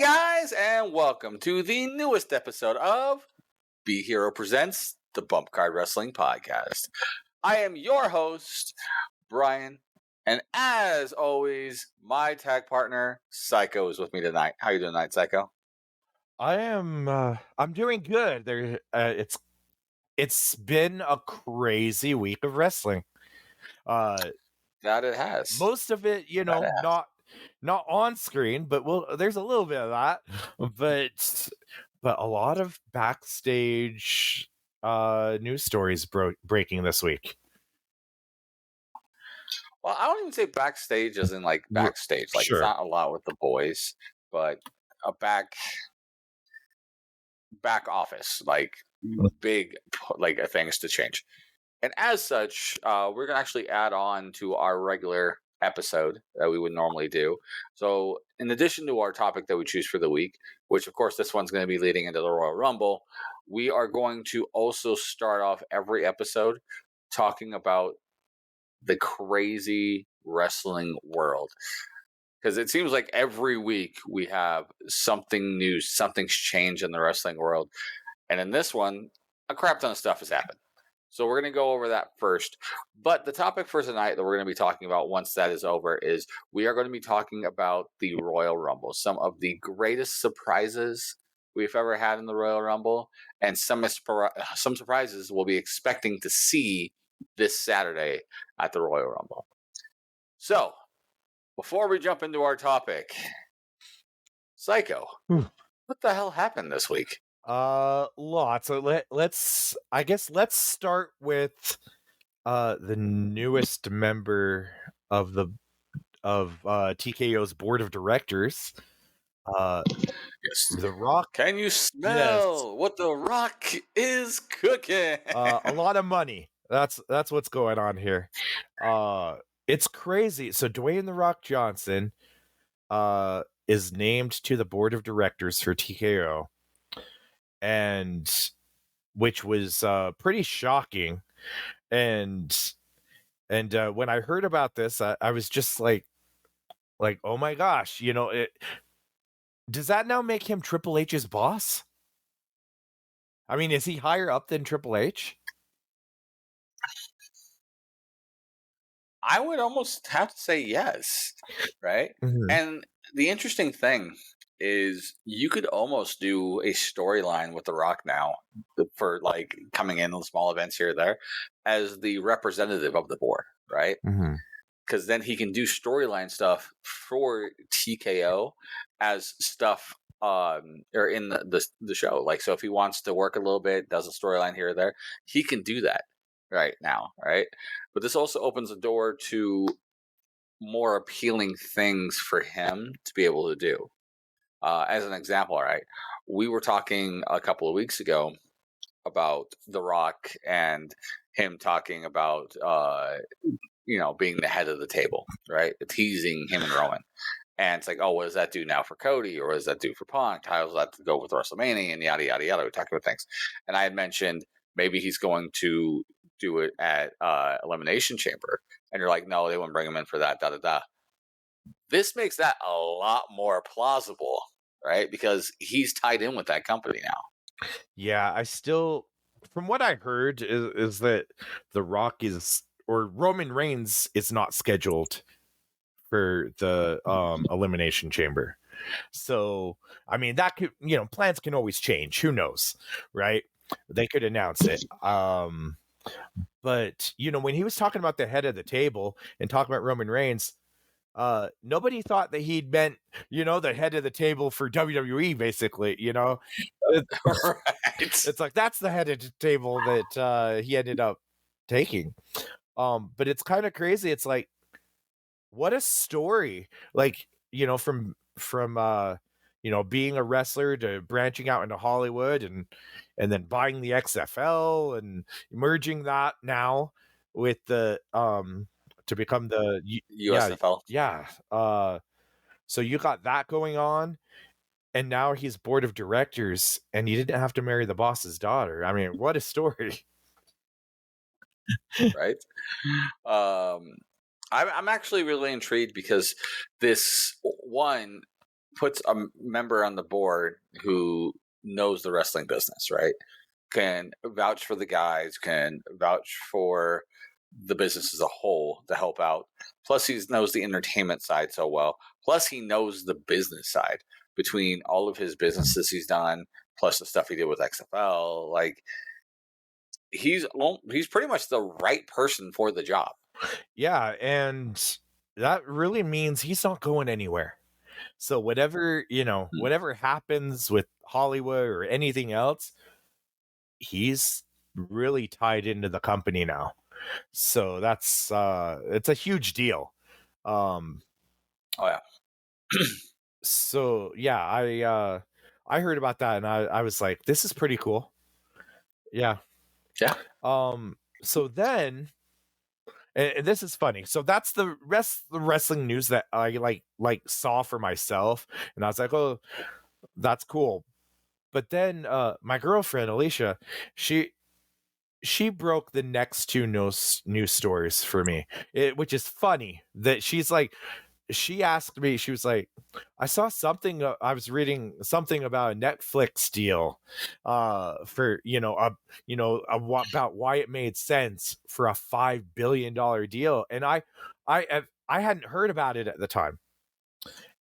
guys, and welcome to the newest episode of Be Hero Presents the Bump Card Wrestling Podcast. I am your host, Brian, and as always, my tag partner, Psycho, is with me tonight. How you doing tonight, Psycho? I'm doing good. It's been a crazy week of wrestling. That it has. Most of it, not on screen, but there's a little bit of that. But a lot of backstage news stories breaking this week. Well, I don't even say backstage as in like backstage. Like Sure. It's not a lot with the boys, but a back office, like big like things to change. And as such, we're going to actually add on to our regular episode that we would normally do. So in addition to our topic that we choose for the week, which of course this one's going to be leading into the Royal Rumble, we are going to also start off every episode talking about the crazy wrestling world. Because it seems like every week we have something new, something's changed in the wrestling world. And in this one, a crap ton of stuff has happened. So we're going to go over that first. But the topic for tonight that we're going to be talking about once that is over is we are going to be talking about the Royal Rumble. Some of the greatest surprises we've ever had in the Royal Rumble. And some surprises we'll be expecting to see this Saturday at the Royal Rumble. So, before we jump into our topic, Psycho, what the hell happened this week? Lots. So let's start with the newest member of TKO's board of directors. Yes. The Rock. Can you smell what the Rock is cooking? A lot of money. That's what's going on here. It's crazy. So Dwayne The Rock Johnson is named to the board of directors for TKO, and which was pretty shocking. And when I heard about this, I was just like, oh my gosh, does that now make him Triple H's boss? I mean, is he higher up than Triple H? I would almost have to say yes, right? Mm-hmm. And the interesting thing is you could almost do a storyline with The Rock now for like coming in on small events here or there as the representative of the board, right? Because then he can do storyline stuff for TKO as stuff or in the show. Like, so if he wants to work a little bit, does a storyline here or there, he can do that right now, right? But this also opens the door to more appealing things for him to be able to do. As an example, right, we were talking a couple of weeks ago about The Rock and him talking about being the head of the table, right? Teasing him and Rowan. And it's like, oh, what does that do now for Cody? Or what does that do for Punk? How does that go with WrestleMania? And yada, yada, yada. We talked about things. And I had mentioned maybe he's going to do it at Elimination Chamber. And you're like, no, they wouldn't bring him in for that, da, da, da. This makes that a lot more plausible, right? Because he's tied in with that company now. Yeah, from what I heard is that The Rock or Roman Reigns is not scheduled for the Elimination Chamber. So, I mean, that could, plans can always change. Who knows, right? They could announce it. But, when he was talking about the head of the table and talking about Roman Reigns, nobody thought that he'd meant, the head of the table for WWE, basically, Right. It's like, that's the head of the table that he ended up taking. But it's kind of crazy. It's like, what a story. Like, from being a wrestler to branching out into Hollywood and then buying the XFL and merging that now with the to become the USFL. Yeah. So you got that going on, and now he's board of directors, and you didn't have to marry the boss's daughter. I mean, what a story. Right. I'm actually really intrigued because this one, puts a member on the board who knows the wrestling business, right? Can vouch for the guys, can vouch for the business as a whole to help out. Plus, he knows the entertainment side so well. Plus, he knows the business side between all of his businesses he's done, plus the stuff he did with XFL. Like, he's pretty much the right person for the job. Yeah, and that really means he's not going anywhere. So whatever, whatever happens with Hollywood or anything else, he's really tied into the company now. So that's it's a huge deal. Um Oh yeah. so yeah, I heard about that and I was like, this is pretty cool. Yeah. Yeah. So then, and this is funny. So that's the wrestling news that I like saw for myself, and I was like, oh, that's cool. But then my girlfriend Alicia, she broke the next two news stories for me, which is funny that she's like, she asked me, she was like, I saw something, I was reading something about a Netflix deal for about why it made sense for a $5 billion deal, and I hadn't heard about it at the time,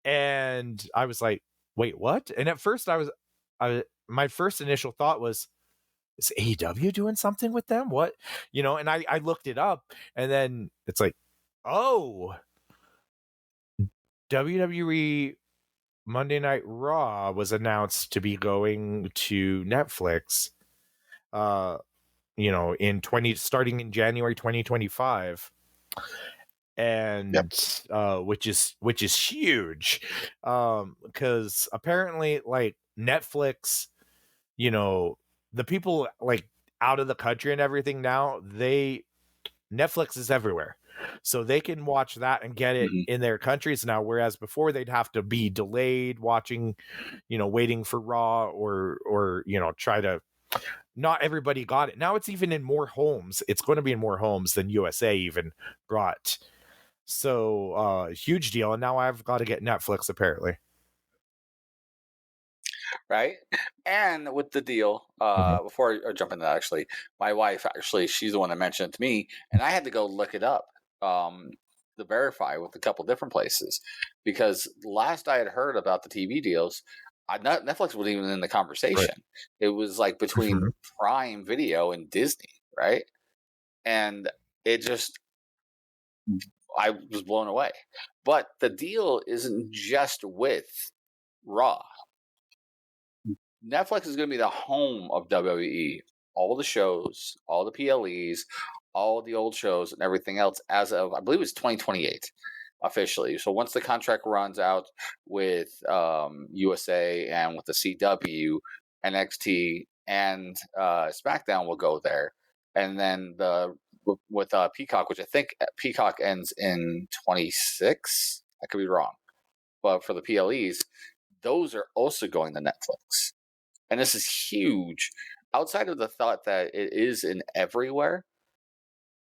and I was like, wait, what? And at first my first initial thought was, is AEW doing something with them? What? And I looked it up, and then it's like, oh, WWE Monday Night Raw was announced to be going to Netflix, starting in January 2025. And Yep. which is huge. Because apparently, like, Netflix, the people like out of the country and everything now, Netflix is everywhere. So they can watch that and get it Mm-hmm. in their countries now, whereas before they'd have to be delayed watching, waiting for Raw or try to. Not everybody got it. Now it's even in more homes. It's going to be in more homes than USA even brought. So huge deal. And now I've got to get Netflix apparently. Right. And with the deal, before I jump into that, actually, my wife, she's the one that mentioned it to me, and I had to go look it up to verify with a couple different places, because last I had heard about the TV deals, Netflix wasn't even in the conversation. Right. It was like between Prime Video and Disney, right? And it just, I was blown away. But the deal isn't just with Raw. Netflix is going to be the home of WWE. All the shows, all the PLEs, all the old shows, and everything else as of, I believe it's 2028 officially. So once the contract runs out with USA and with the CW, NXT, and SmackDown will go there. And then with Peacock, which I think Peacock ends in 26. I could be wrong. But for the PLEs, those are also going to Netflix. And this is huge. Outside of the thought that it is in everywhere,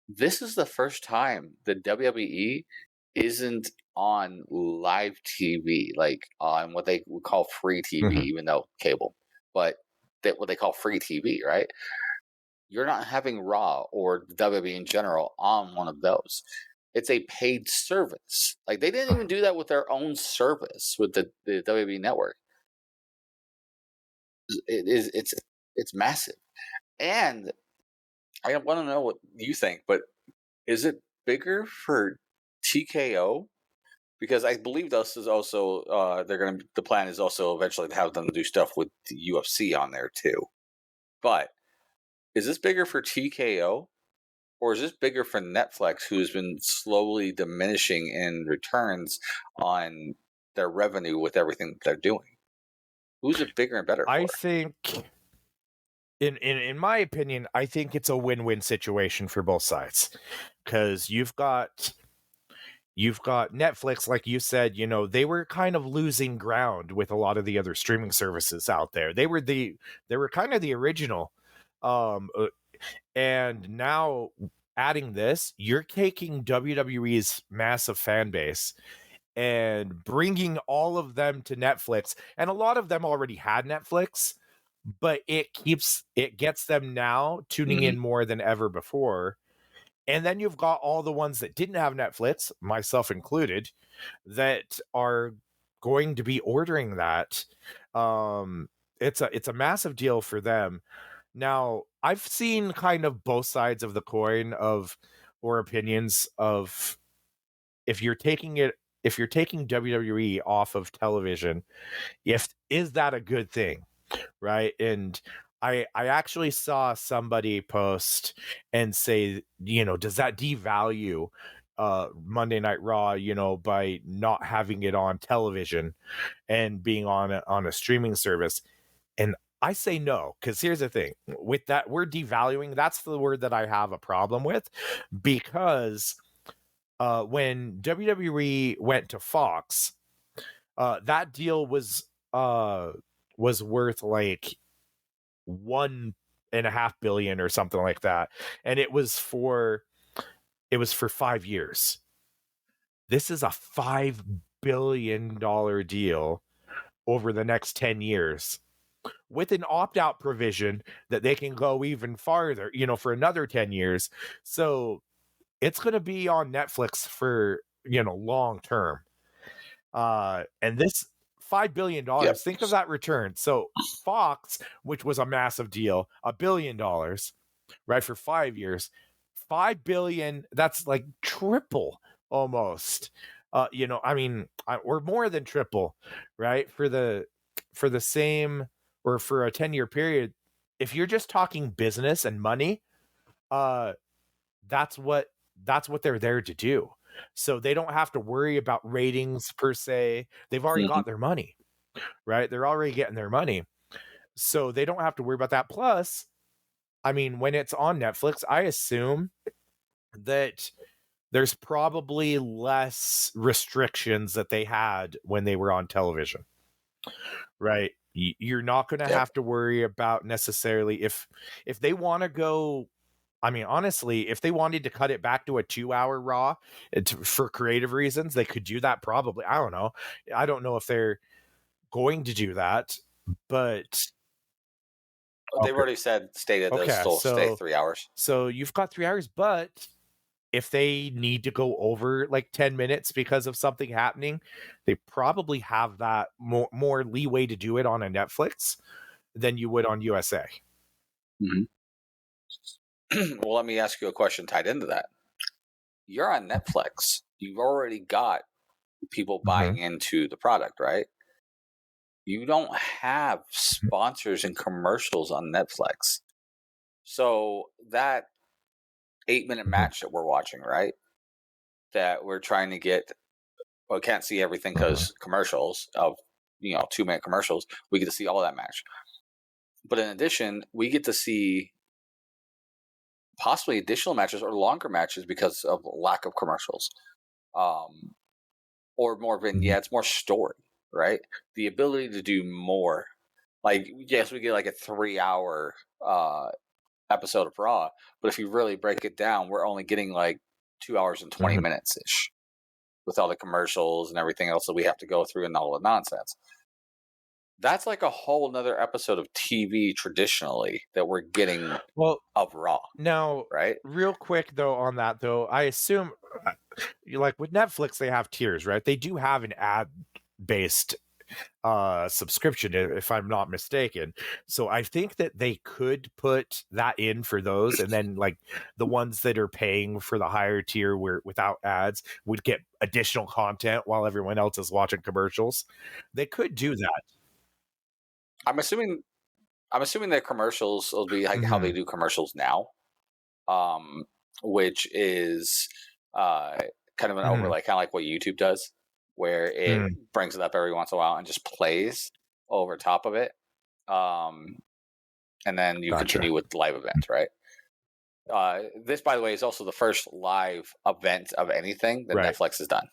this is the first time the WWE isn't on live TV, like on what they would call free TV, even though cable, but what they call free TV, right? You're not having Raw or the WWE in general on one of those. It's a paid service. Like, they didn't even do that with their own service with the WWE network. It's massive. And I want to know what you think, but is it bigger for TKO? Because I believe this is also the plan is also eventually to have them do stuff with the UFC on there too. But is this bigger for TKO, or is this bigger for Netflix, who's been slowly diminishing in returns on their revenue with everything they're doing? Who's it bigger and better I for? think in my opinion, I think it's a win-win situation for both sides, because you've got Netflix, like you said, they were kind of losing ground with a lot of the other streaming services out there. They were kind of the original, and now adding this, you're taking WWE's massive fan base and bringing all of them to Netflix. And a lot of them already had Netflix, but it gets them now tuning Mhm. in more than ever before. And then you've got all the ones that didn't have Netflix, myself included, that are going to be ordering that. It's a massive deal for them. Now, I've seen kind of both sides of the coin of or opinions of if you're taking it if you're taking WWE off of television, if is that a good thing, right? And I actually saw somebody post and say, does that devalue Monday Night Raw, by not having it on television and being on a streaming service? And I say no, because here's the thing. With that word devaluing, that's the word that I have a problem with, because when WWE went to Fox, that deal was worth like 1.5 billion or something like that, and it was for 5 years. This is a $5 billion deal over the next 10 years with an opt-out provision that they can go even farther, for another 10 years. So it's going to be on Netflix for, long term. And this $5 billion, Yep. think of that return. So Fox, which was a massive deal, $1 billion, right, for 5 years, 5 billion, that's like triple almost. I mean, or more than triple, right? For the same, or for a 10-year period. If you're just talking business and money, uh that's what they're there to do. So they don't have to worry about ratings per se. They've already Mhm. got their money, right? They're already getting their money. So they don't have to worry about that. Plus, I mean, when it's on Netflix, I assume that there's probably less restrictions that they had when they were on television, right? You're not going to Yep. have to worry about necessarily if they want to go. I mean, honestly, if they wanted to cut it back to a 2-hour Raw, for creative reasons, they could do that probably. I don't know. I don't know if they're going to do that, but They've okay. already stated they'll Okay, still stay so 3 hours. you've got 3 hours, but if they need to go over like 10 minutes because of something happening, they probably have that more leeway to do it on a Netflix than you would on USA. Mhm. Well, let me ask you a question tied into that. You're on Netflix. You've already got people Mhm. buying into the product, right? You don't have sponsors and commercials on Netflix. So that 8-minute Mhm. match that we're watching, right? That we're trying to get, well, can't see everything Mhm. because commercials of 2-minute commercials. We get to see all that match, but in addition, we get to see possibly additional matches or longer matches because of lack of commercials, um, or more Mhm. vignettes, more story, right? The ability to do more. Like, yes, we get like a 3-hour episode of Raw, but if you really break it down, we're only getting like 2 hours and 20 Mhm. minutes ish with all the commercials and everything else that we have to go through and all the nonsense. That's like a whole nother episode of TV traditionally that we're getting Well, of Raw, now, right? real quick though on that though, I assume like with Netflix they have tiers, right? They do have an ad based subscription if I'm not mistaken. So I think that they could put that in for those, and then like the ones that are paying for the higher tier where without ads would get additional content while everyone else is watching commercials. They could do that. I'm assuming that commercials will be like how they Mhm. do commercials now, um, which is uh, kind of an Mhm. overlay, kind of like what YouTube does, where it Mhm. brings it up every once in a while and just plays over top of it, um, and then you Gotcha. continue with the live event, right? This, by the way, is also the first live event of anything that Right. Netflix has done.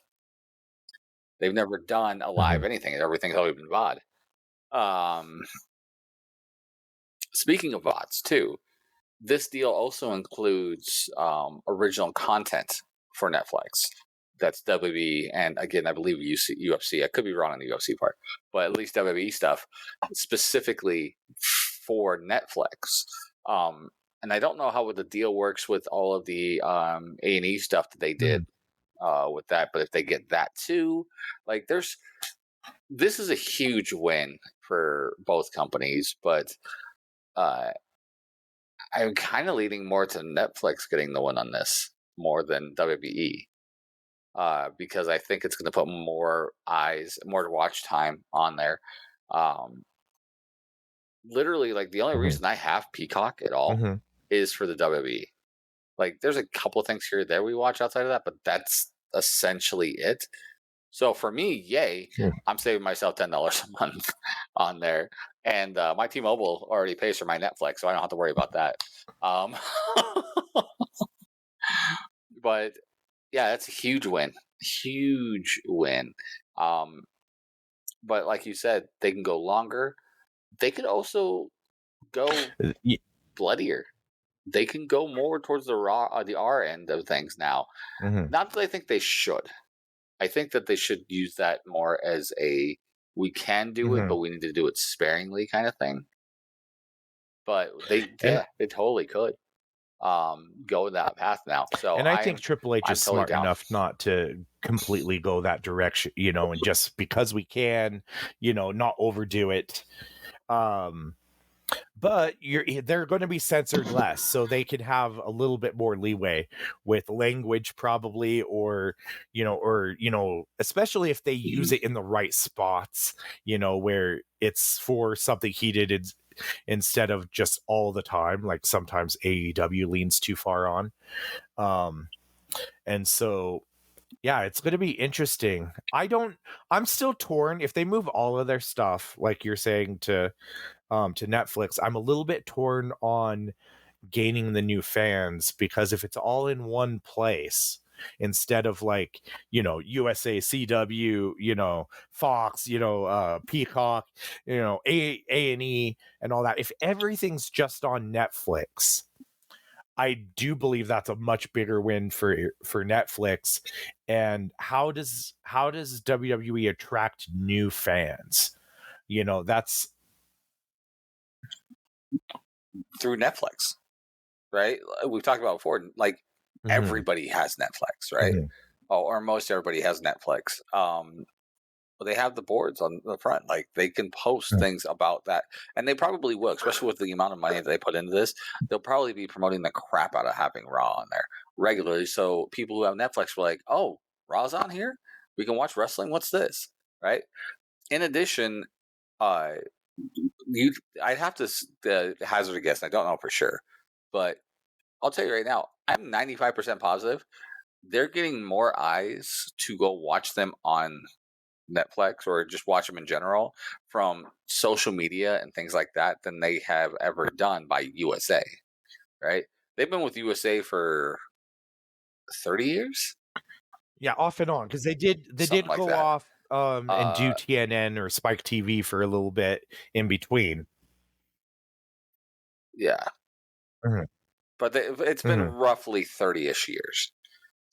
They've never done a live Mhm. anything; everything's always been VOD. Um, Speaking of VODs, too, this deal also includes original content for Netflix. that's WWE, and again, I believe UFC. I could be wrong on the UFC part, but at least WWE stuff specifically for Netflix. And I don't know how the deal works with all of the A&E stuff that they did with that, but if they get that too, like this is a huge win for both companies, but I'm kind of leaning more to Netflix getting the win on this more than WWE. Because I think it's going to put more eyes, more watch time on there. Literally, like the only reason I have Peacock at all is for the WWE. Like, there's a couple things here and there we watch outside of that, but that's essentially it. So for me, yay, I'm saving myself $10 a month on there, and my T-Mobile already pays for my Netflix, so I don't have to worry about that. But yeah, that's a huge win. Huge win. But like you said, they can go longer. They could also go bloodier. They can go more towards the R end of things now. Not that I think they should. I think that they should use that more as a we can do it, but we need to do it sparingly kind of thing. But they totally could go that path now. So and I think Triple H is totally smart enough not to completely go that direction, and just because we can, not overdo it. But they're going to be censored less, so they can have a little bit more leeway with language, probably, or especially if they use it in the right spots, where it's for something heated instead of just all the time. Like sometimes AEW leans too far on, and so. Yeah, it's going to be interesting. I'm still torn. If they move all of their stuff, like you're saying, to Netflix, I'm a little bit torn on gaining the new fans, because if it's all in one place instead of like, USA, CW, Fox, Peacock, A&E and all that, if everything's just on Netflix, I do believe that's a much bigger win for Netflix. And how does WWE attract new fans? That's through Netflix, right? We've talked about before. Like everybody has Netflix, right? Or most everybody has Netflix. But they have the boards on the front. Like they can post things about that, and they probably will, especially with the amount of money that they put into this. They'll probably be promoting the crap out of having Raw on there regularly. So people who have Netflix were like, "Oh, Raw's on here. We can watch wrestling. What's this?" Right? In addition, I'd have to hazard a guess. I don't know for sure, but I'll tell you right now, I'm 95% positive they're getting more eyes to go watch them on Netflix or just watch them in general from social media and things like that than they have ever done by USA, right? They've been with USA for 30 years. Yeah, off and on, because they did Something like go that. off and do TNN or Spike TV for a little bit in between. Yeah. But it's been roughly 30-ish years.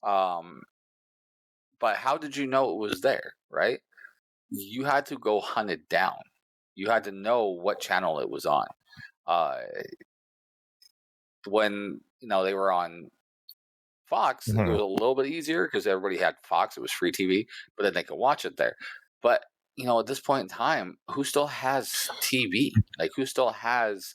But how did you know it was there, right? You had to go hunt it down. You had to know what channel it was on. When they were on Fox, it was a little bit easier because everybody had Fox. It was free TV, but then they could watch it there. But at this point in time, who still has TV? Like, who still has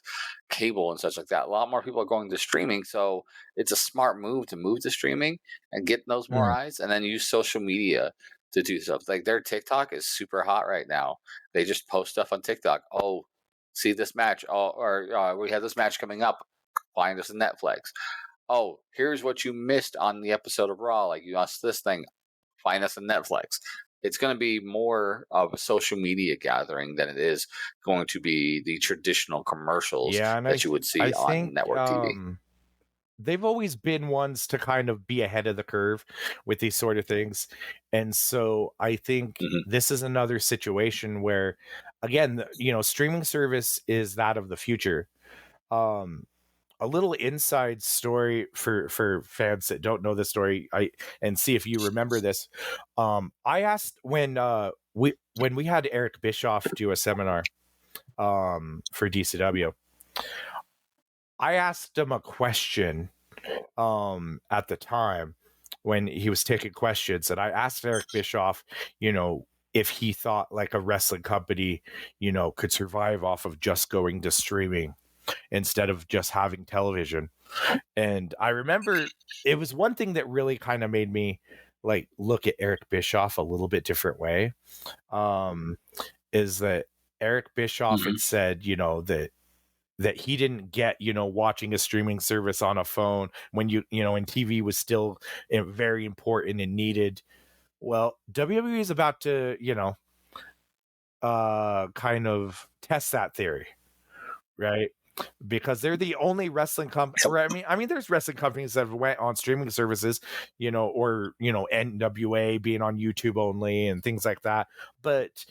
cable and such like that? A lot more people are going to streaming, so it's a smart move to move to streaming and get those more eyes, and then use social media to do stuff. Like, their TikTok is super hot right now. They just post stuff on TikTok. Oh, see this match. Oh, or we have this match coming up. Find us on Netflix. Oh, here's what you missed on the episode of Raw. Like, you lost this thing. Find us on Netflix. It's going to be more of a social media gathering than it is going to be the traditional commercials that you would see on network TV. They've always been ones to kind of be ahead of the curve with these sort of things. And so I think this is another situation where, again, streaming service is that of the future. a little inside story for fans that don't know the story, and see if you remember this. I asked when we had Eric Bischoff do a seminar for DCW. I asked him a question at the time when he was taking questions, and I asked Eric Bischoff, if he thought like a wrestling company, could survive off of just going to streaming instead of just having television. And I remember it was one thing that really kind of made me like look at Eric Bischoff a little bit different way. Is that Eric Bischoff had said, that he didn't get, watching a streaming service on a phone when and TV was still very important and needed. Well, WWE is about to, kind of test that theory, right? Because they're the only wrestling company. I mean, there's wrestling companies that went on streaming services, or NWA being on YouTube only and things like that. But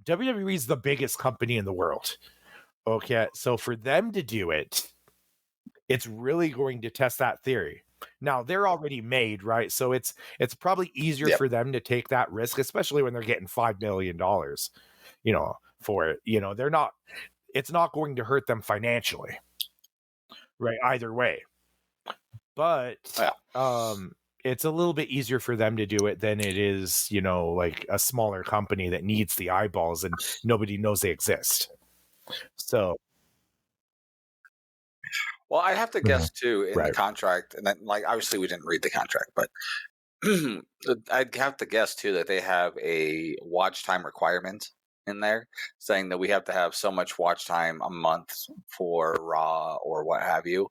WWE is the biggest company in the world. Okay, so for them to do it, it's really going to test that theory. Now they're already made, right? So it's probably easier for them to take that risk, especially when they're getting $5 million, for it. They're not. It's not going to hurt them financially, right? Either way, but it's a little bit easier for them to do it than it is, like a smaller company that needs the eyeballs and nobody knows they exist. So, well, I have to guess too in the contract, and then, like, obviously we didn't read the contract, but I'd have to guess too that they have a watch time requirement in there saying that we have to have so much watch time a month for Raw or what have you.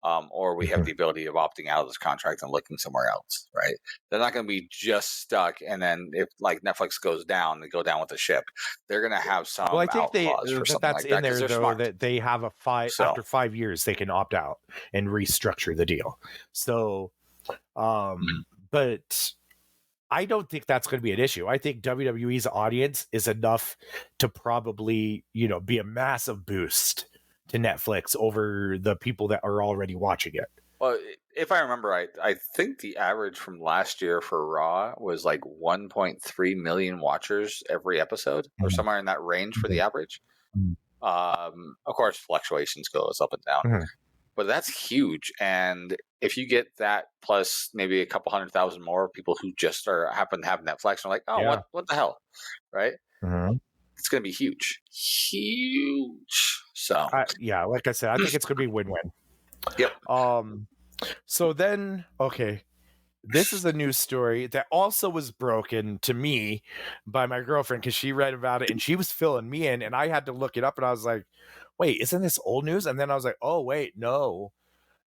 Or we have the ability of opting out of this contract and looking somewhere else, right? They're not going to be just stuck, and then if like Netflix goes down, they go down with the ship. They're going to have some well, I think clause for something that's like in that, there though, smart. that they have after 5 years they can opt out and restructure the deal. So, but I don't think that's going to be an issue. I think WWE's audience is enough to probably, be a massive boost to Netflix over the people that are already watching it. Well, if I remember right, I think the average from last year for Raw was like 1.3 million watchers every episode, or somewhere in that range for the average. Of course, fluctuations goes up and down, but that's huge. And if you get that plus maybe a couple 100,000 more people who just happen to have Netflix and are like, oh, what the hell, right? It's going to be huge. So like I said, I think it's going to be win-win. Yep. So then, okay, this is a news story that also was broken to me by my girlfriend because she read about it and she was filling me in, and I had to look it up, and I was like, wait, isn't this old news? And then I was like, oh wait, no,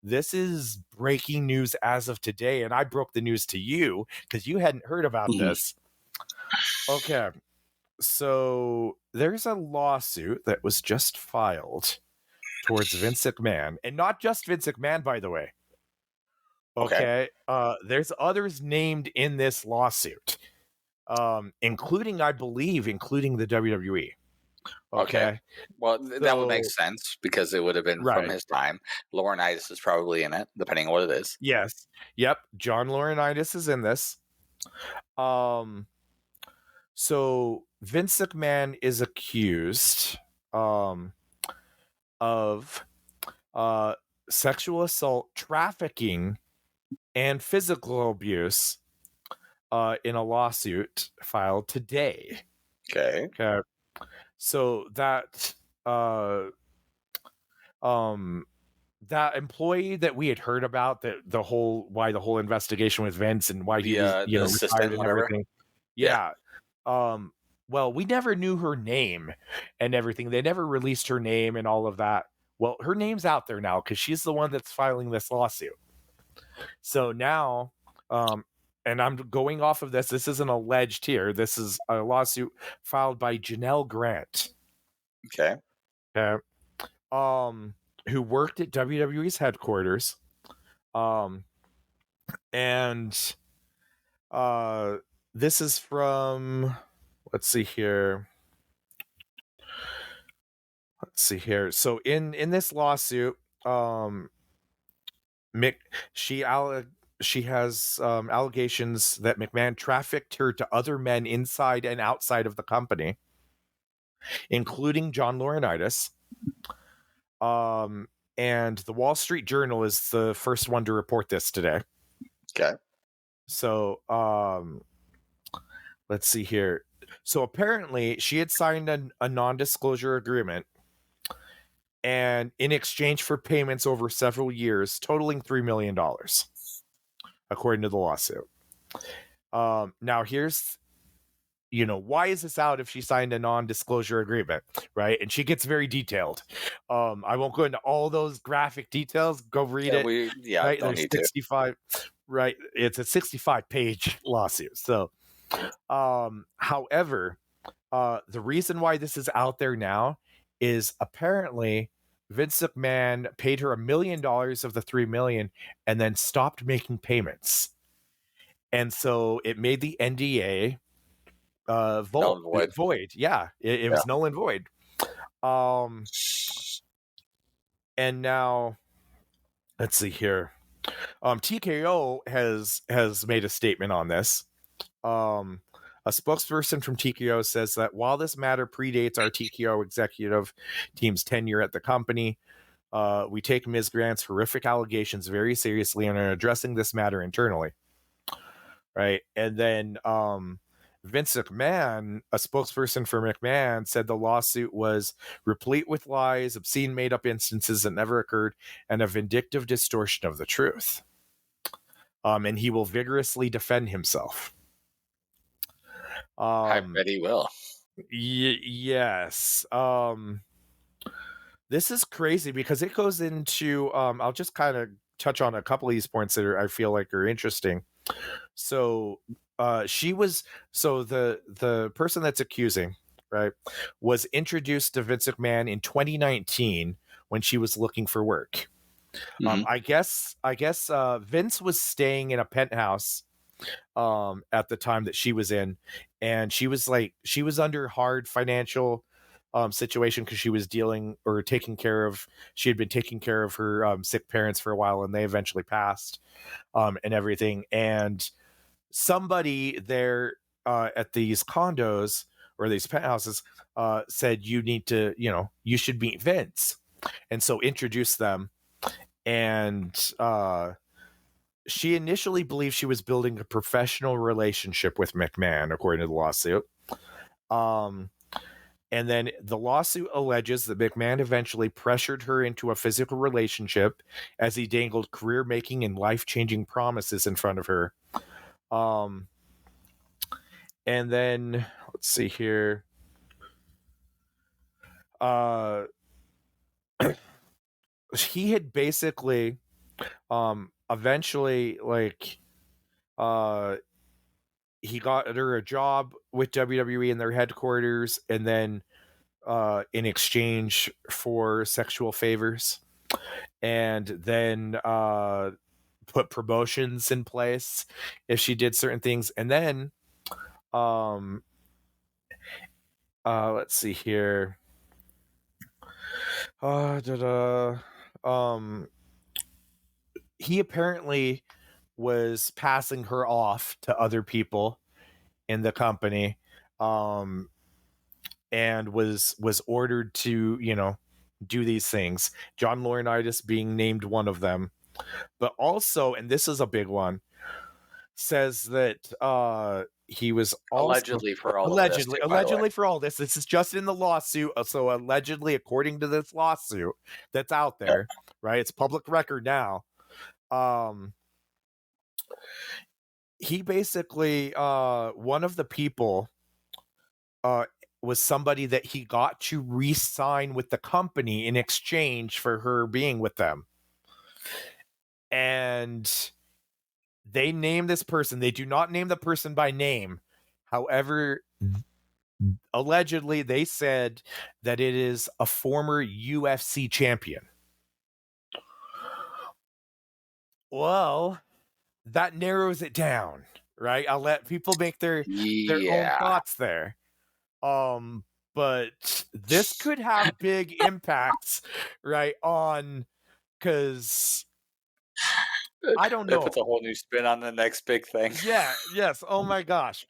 this is breaking news as of today, and I broke the news to you because you hadn't heard about this. Okay. So there's a lawsuit that was just filed towards Vince McMahon, and not just Vince McMahon, by the way. Okay. There's others named in this lawsuit, including the WWE. Okay. Well, that would make sense because it would have been from his time. Laurinaitis is probably in it, depending on what it is. Yes. Yep. John Laurinaitis is in this. So Vince McMahon is accused of sexual assault, trafficking, and physical abuse in a lawsuit filed today. Okay. So that that employee that we had heard about, that why the whole investigation with Vince and why he was, retired and everything. Well, we never knew her name and everything. They never released her name and all of that. Well, her name's out there now because she's the one that's filing this lawsuit. So now, and I'm going off of this. This isn't alleged here. This is a lawsuit filed by Janelle Grant. Okay. Who worked at WWE's headquarters. And this is from, let's see here. So in this lawsuit, Mick, she has allegations that McMahon trafficked her to other men inside and outside of the company, including John Laurinaitis. And the Wall Street Journal is the first one to report this today. Okay. So, let's see here. So apparently she had signed a non-disclosure agreement, and in exchange for payments over several years totaling $3 million, according to the lawsuit. Now here's, why is this out if she signed a non-disclosure agreement, right? And she gets very detailed. I won't go into all those graphic details. Go read it. Right? Don't There's need 65. Right? It's a 65-page lawsuit. So, however, the reason why this is out there now is apparently Vince McMahon paid her $1 million of the $3 million and then stopped making payments, and so it made the NDA void. Yeah, it was null and void. And now let's see here. TKO has made a statement on this. A spokesperson from TKO says that while this matter predates our TKO executive team's tenure at the company, we take Ms. Grant's horrific allegations very seriously and are addressing this matter internally. Right. And then Vince McMahon, a spokesperson for McMahon, said the lawsuit was replete with lies, obscene made-up instances that never occurred, and a vindictive distortion of the truth. And he will vigorously defend himself. I bet he will. Yes. This is crazy because it goes into I'll just kind of touch on a couple of these points that I feel like are interesting. So the person that's accusing, right, was introduced to Vince McMahon in 2019 when she was looking for work. Mm-hmm. I guess Vince was staying in a penthouse at the time that she was in, and she was under hard financial situation because she was she had been taking care of her sick parents for a while, and they eventually passed, and everything. And somebody there at these condos or these penthouses said, you should meet Vince, and so introduced them. And she initially believed she was building a professional relationship with McMahon, according to the lawsuit. And then the lawsuit alleges that McMahon eventually pressured her into a physical relationship as he dangled career-making and life-changing promises in front of her. And then, let's see here. He had basically eventually he got her a job with WWE in their headquarters, and then in exchange for sexual favors, and then put promotions in place if she did certain things. And then let's see here. He apparently was passing her off to other people in the company, and was ordered to, do these things. John Laurinaitis being named one of them. But also, and this is a big one, says that he was also allegedly for all this. This is just in the lawsuit. So allegedly, according to this lawsuit that's out there, right? It's public record now. He basically, one of the people was somebody that he got to re-sign with the company in exchange for her being with them. And they name this person. They do not name the person by name. However, allegedly, they said that it is a former UFC champion. Well, that narrows it down, right? I'll let people make their own thoughts there. But this could have big impacts, right, on because I don't It know. puts a whole new spin on the next big thing. Yeah, yes. Oh my gosh.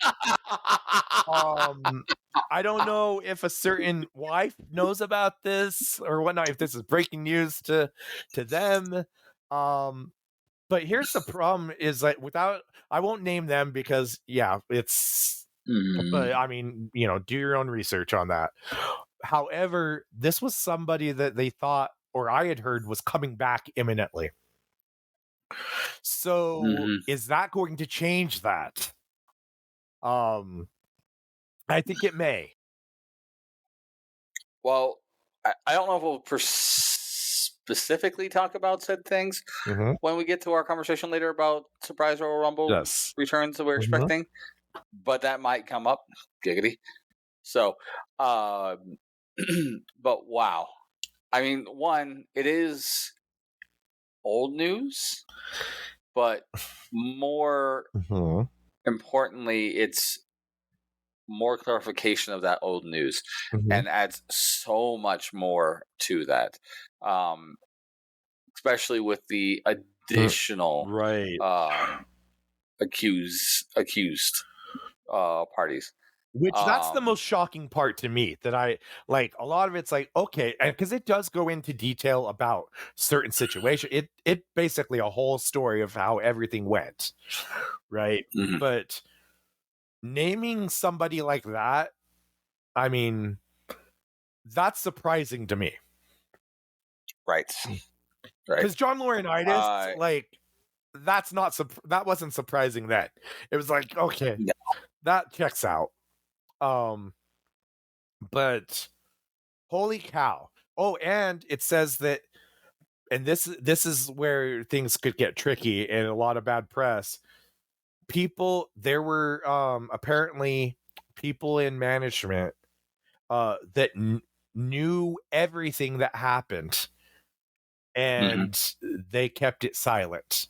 Um, I don't know if a certain wife knows about this or whatnot, if this is breaking news to them. Um, but here's the problem is like I won't name them because yeah, it's but I mean, do your own research on that. However, this was somebody that they thought or I had heard was coming back imminently. So Mhm. is that going to change that? I think it may. Well, I don't know if we'll specifically talk about said things Mm-hmm. when we get to our conversation later about Surprise Royal Rumble Yes. returns that we're Mm-hmm. expecting, but that might come up. Giggity. So, but wow. I mean, one, it is old news, but more Mm-hmm. importantly, it's more clarification of that old news Mm-hmm. and adds so much more to that. Um, especially with the additional Right. accused parties. Which that's the Um, most shocking part to me that I like a lot of it's like, okay, because it does go into detail about certain situation. It basically a whole story of how everything went. Right. mhm. But naming somebody like that, I mean, that's surprising to me. Right, right. Because John Laurinaitis, Uh, like, that wasn't surprising then. It was like, okay, yeah. that checks out. But holy cow. Oh, and it says that, and this is where things could get tricky and a lot of bad press. There were apparently people in management that knew everything that happened Mhm, and they kept it silent.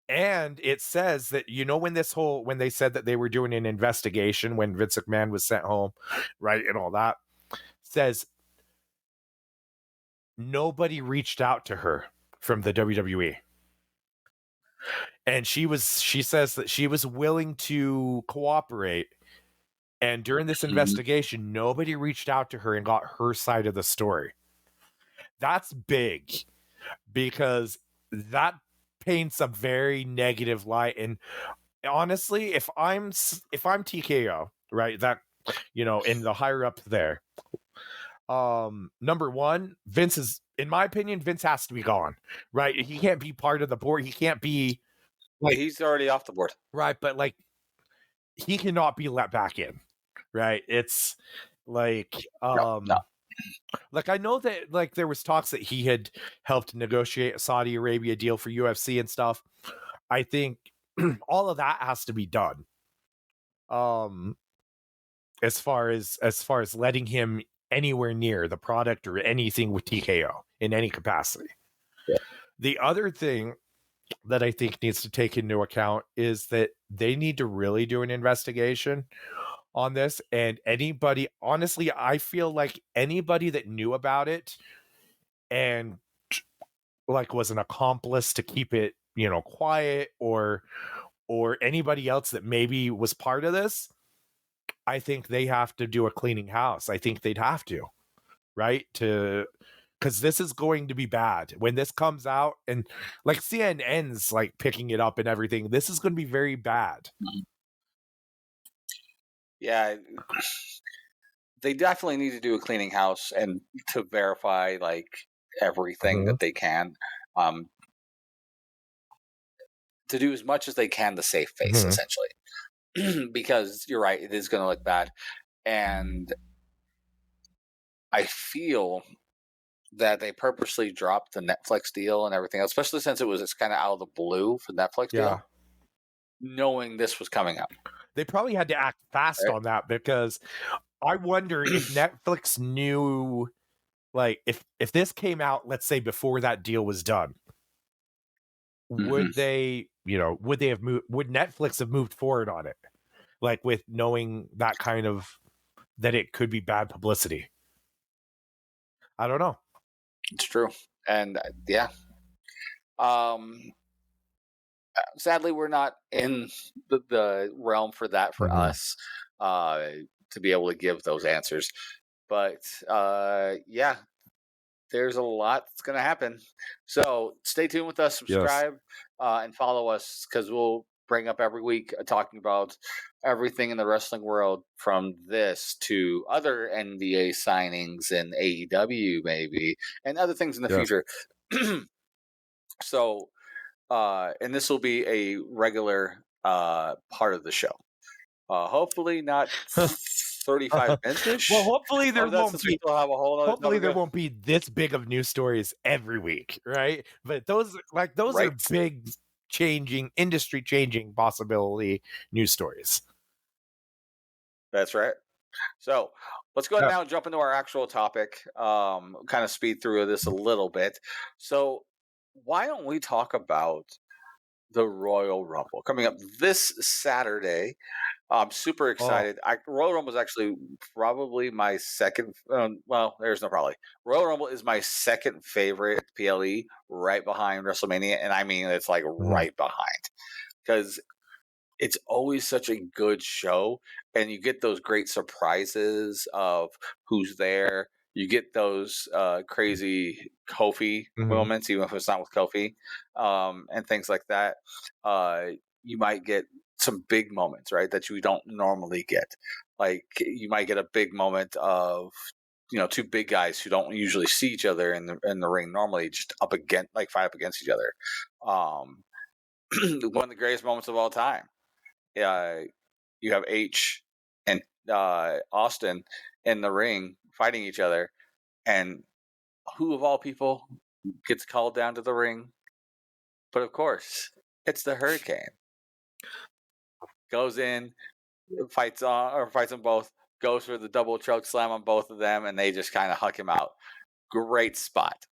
And it says that when they said that they were doing an investigation when Vince McMahon was sent home, right, and all that, says nobody reached out to her from the WWE. And she says that she was willing to cooperate. And during this mhm. investigation, nobody reached out to her and got her side of the story. That's big because that paints a very negative light. And honestly, if I'm TKO, right, that in the higher up there, number one, in my opinion, Vince has to be gone, right? He can't be part of the board. He can't be like He's already off the board. right, but like he cannot be let back in, right? It's like No, no. like I know that like there was talks that he had helped negotiate a Saudi Arabia deal for UFC and stuff. I think all of that has to be done. Um as far as letting him anywhere near the product or anything with TKO in any capacity. Yeah. The other thing that I think needs to take into account is that they need to really do an investigation on this. And honestly, I feel like anybody that knew about it and like was an accomplice to keep it, quiet or anybody else that maybe was part of this, I think they have to do a cleaning house. I think they'd have to, right? Because this is going to be bad when this comes out and like CNN's like picking it up and everything. This is going to be very bad. Mhm. Yeah, they definitely need to do a cleaning house and to verify like everything Mhm. that they can. Um, to do as much as they can to save face, Mhm. essentially, because you're right, it is going to look bad, and I feel that they purposely dropped the Netflix deal and everything else, especially since it's kind of out of the blue for the Netflix Yeah. deal, knowing this was coming up. They probably had to act fast Right? on that because I wonder if Netflix knew like if this came out, let's say before that deal was done, Mhm. would Netflix have moved forward on it? Like with knowing that it could be bad publicity. I don't know. It's true, and yeah, Um, Sadly, we're not in the realm for that for Mhm. us to be able to give those answers. But yeah, there's a lot that's going to happen. So stay tuned with us, Yes. subscribe, and follow us because we'll bring up every week talking about everything in the wrestling world from this to other NBA signings and AEW maybe and other things in the Yes. future. So, and this will be a regular part of the show. Hopefully not 35 minutes Well, ish of that since we still have a whole other hopefully topic. there won't be this big of news stories every week, right? But those are Right. big changing industry changing possibility news stories. That's right. So let's go ahead Yeah. now and jump into our actual topic. Kind of speed through this a little bit. So why don't we talk about the Royal Rumble coming up this Saturday? I'm super Oh, excited. Royal Rumble is actually probably my second. Well, there's no probably. Royal Rumble is my second favorite PLE, right behind WrestleMania, and I mean it's like mhm. right behind because it's always such a good show, and you get those great surprises of who's there. You get those crazy Kofi Mhm. moments, even if it's not with Kofi, and things like that. Uh, you might get some big moments, right, that you don't normally get. Like you might get a big moment of two big guys who don't usually see each other in the ring normally, just up against like fight up against each other. Um, one of the greatest moments of all time, uh, you have H and Austin in the ring fighting each other, and who of all people gets called down to the ring? But of course, it's the Hurricane. Goes in, fights them both, goes for the double choke slam on both of them, and they just kind of huck him out. Great spot.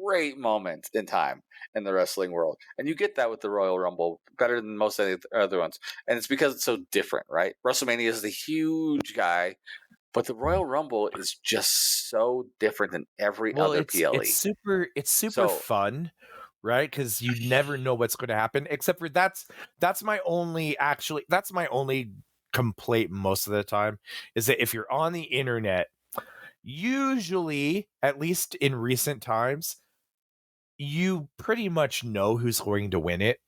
Great moment in time in the wrestling world. And you get that with the Royal Rumble better than most of the other ones. And it's because it's so different, right? WrestleMania is the huge guy, but the Royal Rumble is just so different than every Well, other it's PLE. super So, fun, right? Because you never know what's going to happen. Except for that's my only that's my only complaint most of the time is that if you're on the internet, usually, at least in recent times, you pretty much know who's going to win it.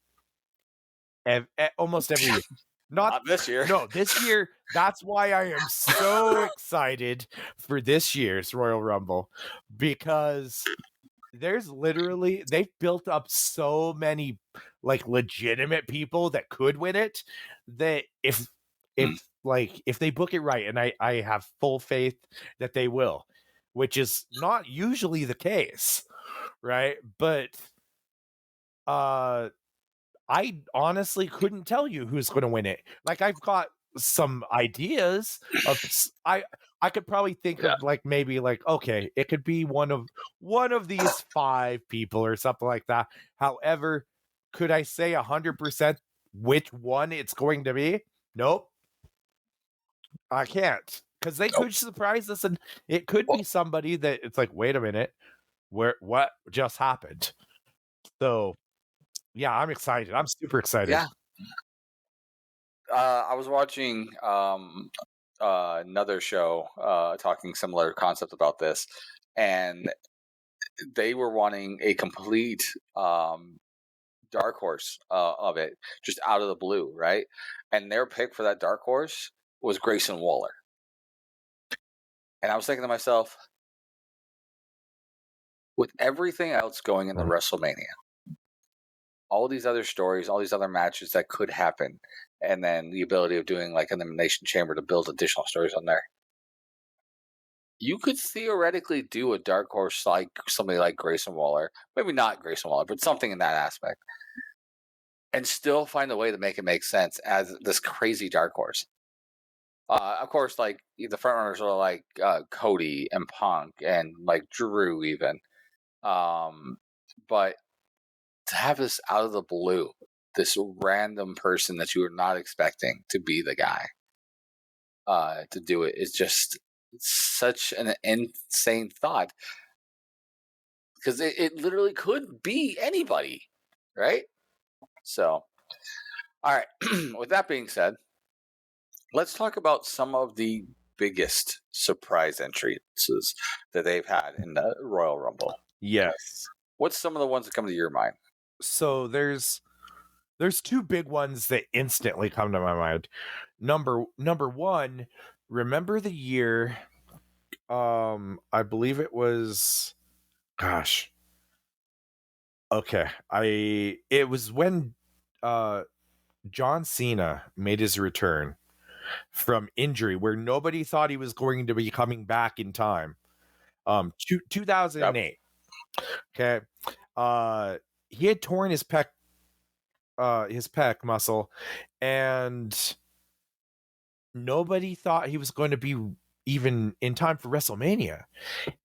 Almost every year. Not not this year. no, this year, that's why I am so excited for this year's Royal Rumble because they've built up so many like legitimate people that could win it that if they book it right, and I have full faith that they will, which is not usually the case, right? But uh I honestly couldn't tell you who's going to win it. Like I've got some ideas of I could probably think Yeah. of like maybe like okay, it could be one of these five people or something like that. However, could I say 100% which one it's going to be? Nope, I can't because they Nope. could surprise us, and it could be Well, somebody that it's like, wait a minute, what just happened? So yeah, I'm excited. I'm super excited. yeah. I was watching another show talking similar concept about this, and they were wanting a complete dark horse of it, just out of the blue, right? And their pick for that dark horse was Grayson Waller. And I was thinking to myself, with everything else going in the Mhm. WrestleMania, all these other stories, all these other matches that could happen, and then the ability of doing like an elimination chamber to build additional stories on there. You could theoretically do a dark horse like somebody like Grayson Waller, maybe not Grayson Waller, but something in that aspect, and still find a way to make it make sense as this crazy dark horse. Of course, like the front runners are like Cody and Punk and like Drew even. Um, but to have this out of the blue, this random person that you were not expecting to be the guy to do it is just such an insane thought because it literally could be anybody. right? So, all right. With that being said, let's talk about some of the biggest surprise entrances that they've had in the Royal Rumble. Yes. What's some of the ones that come to your mind? So there's two big ones that instantly come to my mind. Number one, remember the year, I believe it was, gosh, okay, it was when John Cena made his return from injury, where nobody thought he was going to be coming back in time. 2008. Okay. He had torn his pec muscle, and nobody thought he was going to be even in time for WrestleMania.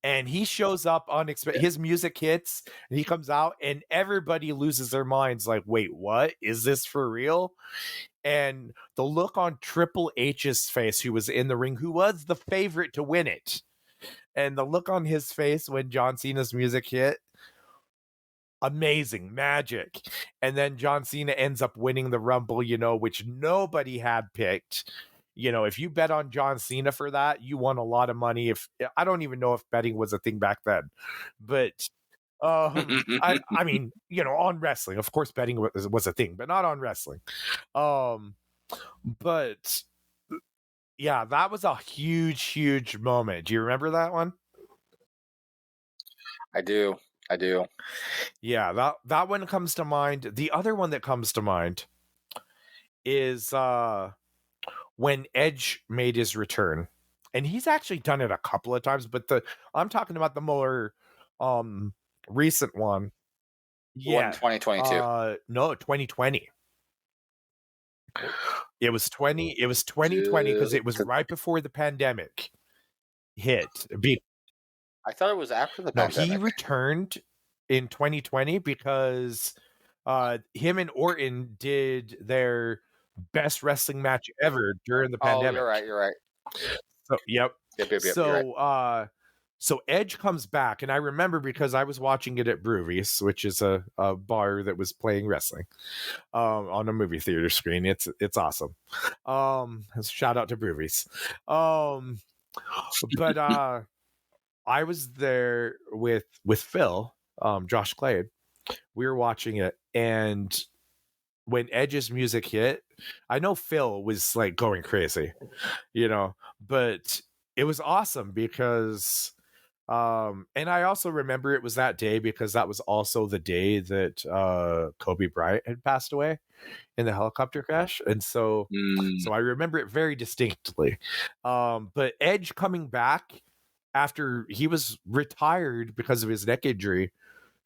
And he shows up unexpected. His music hits, and he comes out, and everybody loses their minds. Like, wait, what? Is this for real? And the look on Triple H's face, who was in the ring, who was the favorite to win it, and the look on his face when John Cena's music hit, amazing, magic. And then John Cena ends up winning the Rumble, which nobody had picked. If you bet on John Cena for that, you won a lot of money. If I don't even know if betting was a thing back then, but I mean, on wrestling, of course, betting was a thing, but not on wrestling. But yeah, that was a huge moment. Do you remember that one? I do. Yeah, that one comes to mind. The other one that comes to mind is when Edge made his return. And he's actually done it a couple of times, but I'm talking about the more recent one. Yeah, 2022. No, 2020. It was 2020 because it was right before the pandemic hit. I thought it was after the No, pandemic. he returned in 2020 because him and Orton did their best wrestling match ever during the pandemic. You're right. So, yep. Yep. So, so Edge comes back, and I remember because I was watching it at Broovies, which is a bar that was playing wrestling on a movie theater screen. It's awesome. Shout out to Broovies. But I was there with Phil, Josh Clade. We were watching it, and when Edge's music hit, I know Phil was like going crazy, but it was awesome because and I also remember it was that day because that was also the day that Kobe Bryant had passed away in the helicopter crash. And so I remember it very distinctly. But Edge coming back after he was retired because of his neck injury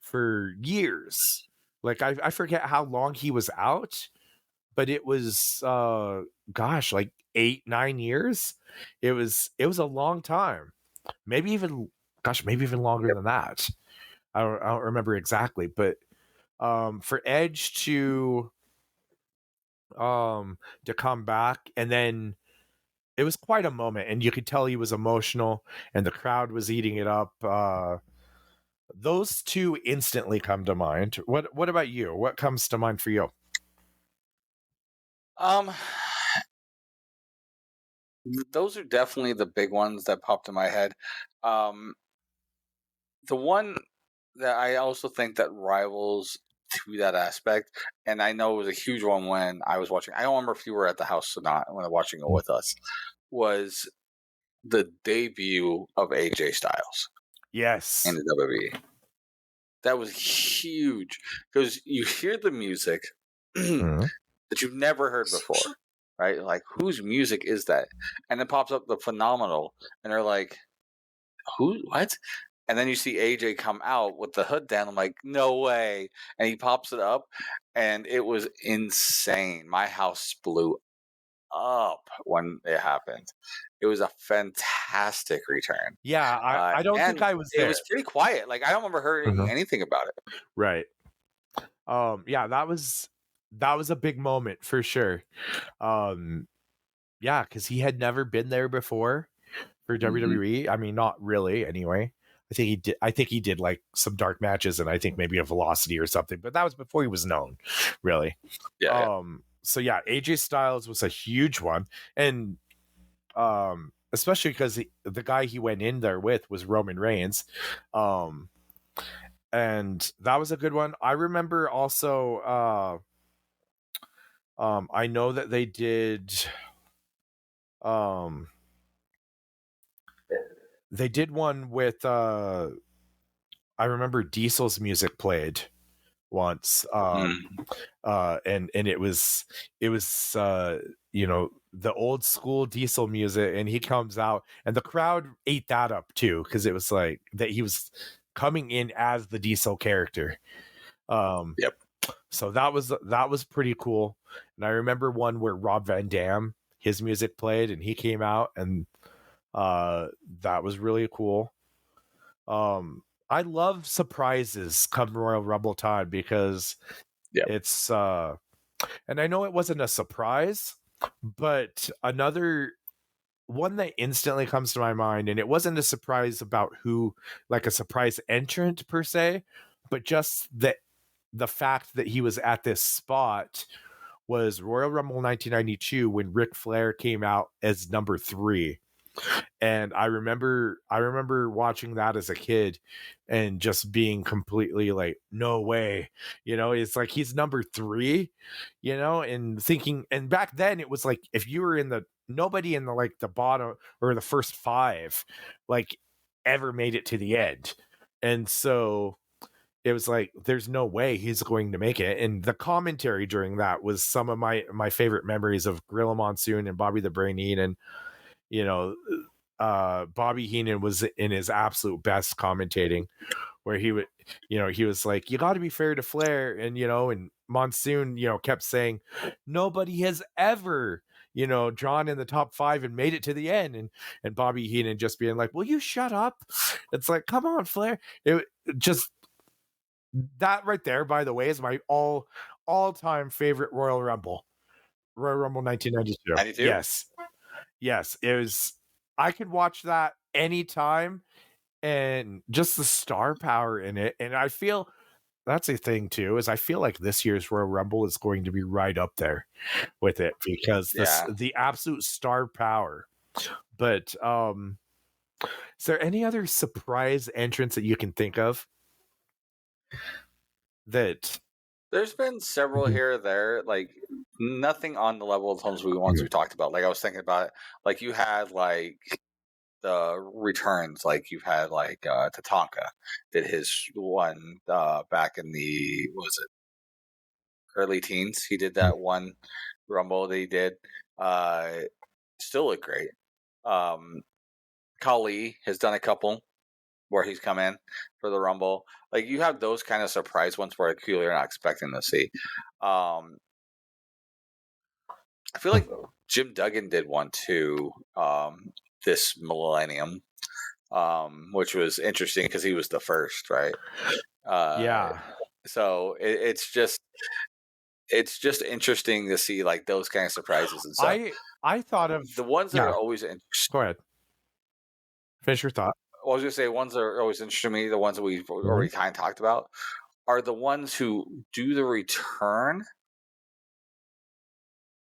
for years. Like I forget how long he was out, but it was like 8-9 years. It was a long time. Maybe even longer than that. I don't remember exactly, but for Edge to come back, and then it was quite a moment, and you could tell he was emotional, and the crowd was eating it up. Those two instantly come to mind. What about you? What comes to mind for you? Those are definitely the big ones that popped in my head. The one that I also think that rivals to that aspect, and I know it was a huge one when I was watching. I don't remember if you were at the house or not when watching it with us. Was the debut of AJ Styles? Yes, in the WWE. That was huge because you hear the music that you've never heard before, right? Like, whose music is that? And it pops up the Phenomenal, and they're like, who? What? And then you see AJ come out with the hood down. I'm like, no way. And he pops it up, and it was insane. My house blew up when it happened. It was a fantastic return. Yeah, I don't think I was there. It was pretty quiet. Like, I don't remember hearing anything about it. Right. Yeah, that was a big moment for sure. Yeah, because he had never been there before for WWE. I mean, not really anyway. I think he did like some dark matches, and I think maybe a Velocity or something. But that was before he was known, really. Yeah. So yeah, AJ Styles was a huge one, and especially because the guy he went in there with was Roman Reigns, and that was a good one. I remember also. I know that they did. They did one with. I remember Diesel's music played once. And it was you know, the old school Diesel music, and he comes out, and the crowd ate that up too, because it was like that he was coming in as the Diesel character. Yep. So that was pretty cool. And I remember one where Rob Van Dam, his music played, and he came out, and that was really cool. I love surprises come Royal Rumble time, because it's and I know it wasn't a surprise, but another one that instantly comes to my mind, and it wasn't a surprise about who, like a surprise entrant per se, but just that the fact that he was at this spot, was Royal Rumble 1992, when Ric Flair came out as number 3. And I remember watching that as a kid and just being completely like, no way, it's like, he's number 3, and thinking, and back then it was like, if you were in nobody in the like the bottom or the first 5 like ever made it to the end. And so it was like, there's no way he's going to make it. And the commentary during that was some of my favorite memories of Gorilla Monsoon and Bobby the Brain Heenan. Bobby Heenan was in his absolute best commentating, where he would, he was like, you got to be fair to Flair. And, and Monsoon, kept saying, nobody has ever, drawn in the top 5 and made it to the end. And Bobby Heenan just being like, will you shut up? It's like, come on, Flair. It just, that right there, by the way, is my all-time favorite Royal Rumble 1992. 92? Yes, it was. I could watch that anytime, and just the star power in it. And I feel that's a thing too, is I feel like this year's Royal Rumble is going to be right up there with it, because the absolute star power. But is there any other surprise entrance that you can think of? That There's been several here or there, like nothing on the level of the ones we talked about. Like, I was thinking about it, like you had like the returns, like you've had like Tatanka did his one back in the, what was it, early teens. He did that one Rumble that he did. Still looked great. Kali has done a couple where he's come in for the Rumble. Like, you have those kind of surprise ones where you're not expecting to see. I feel like Jim Duggan did one too this millennium, which was interesting because he was the first, right? So it's just interesting to see like those kind of surprises and stuff. I thought of the ones that are always interesting. Go ahead. Finish your thought. I was going to say, ones that are always interesting to me, the ones that we've already kind of talked about, are the ones who do the return,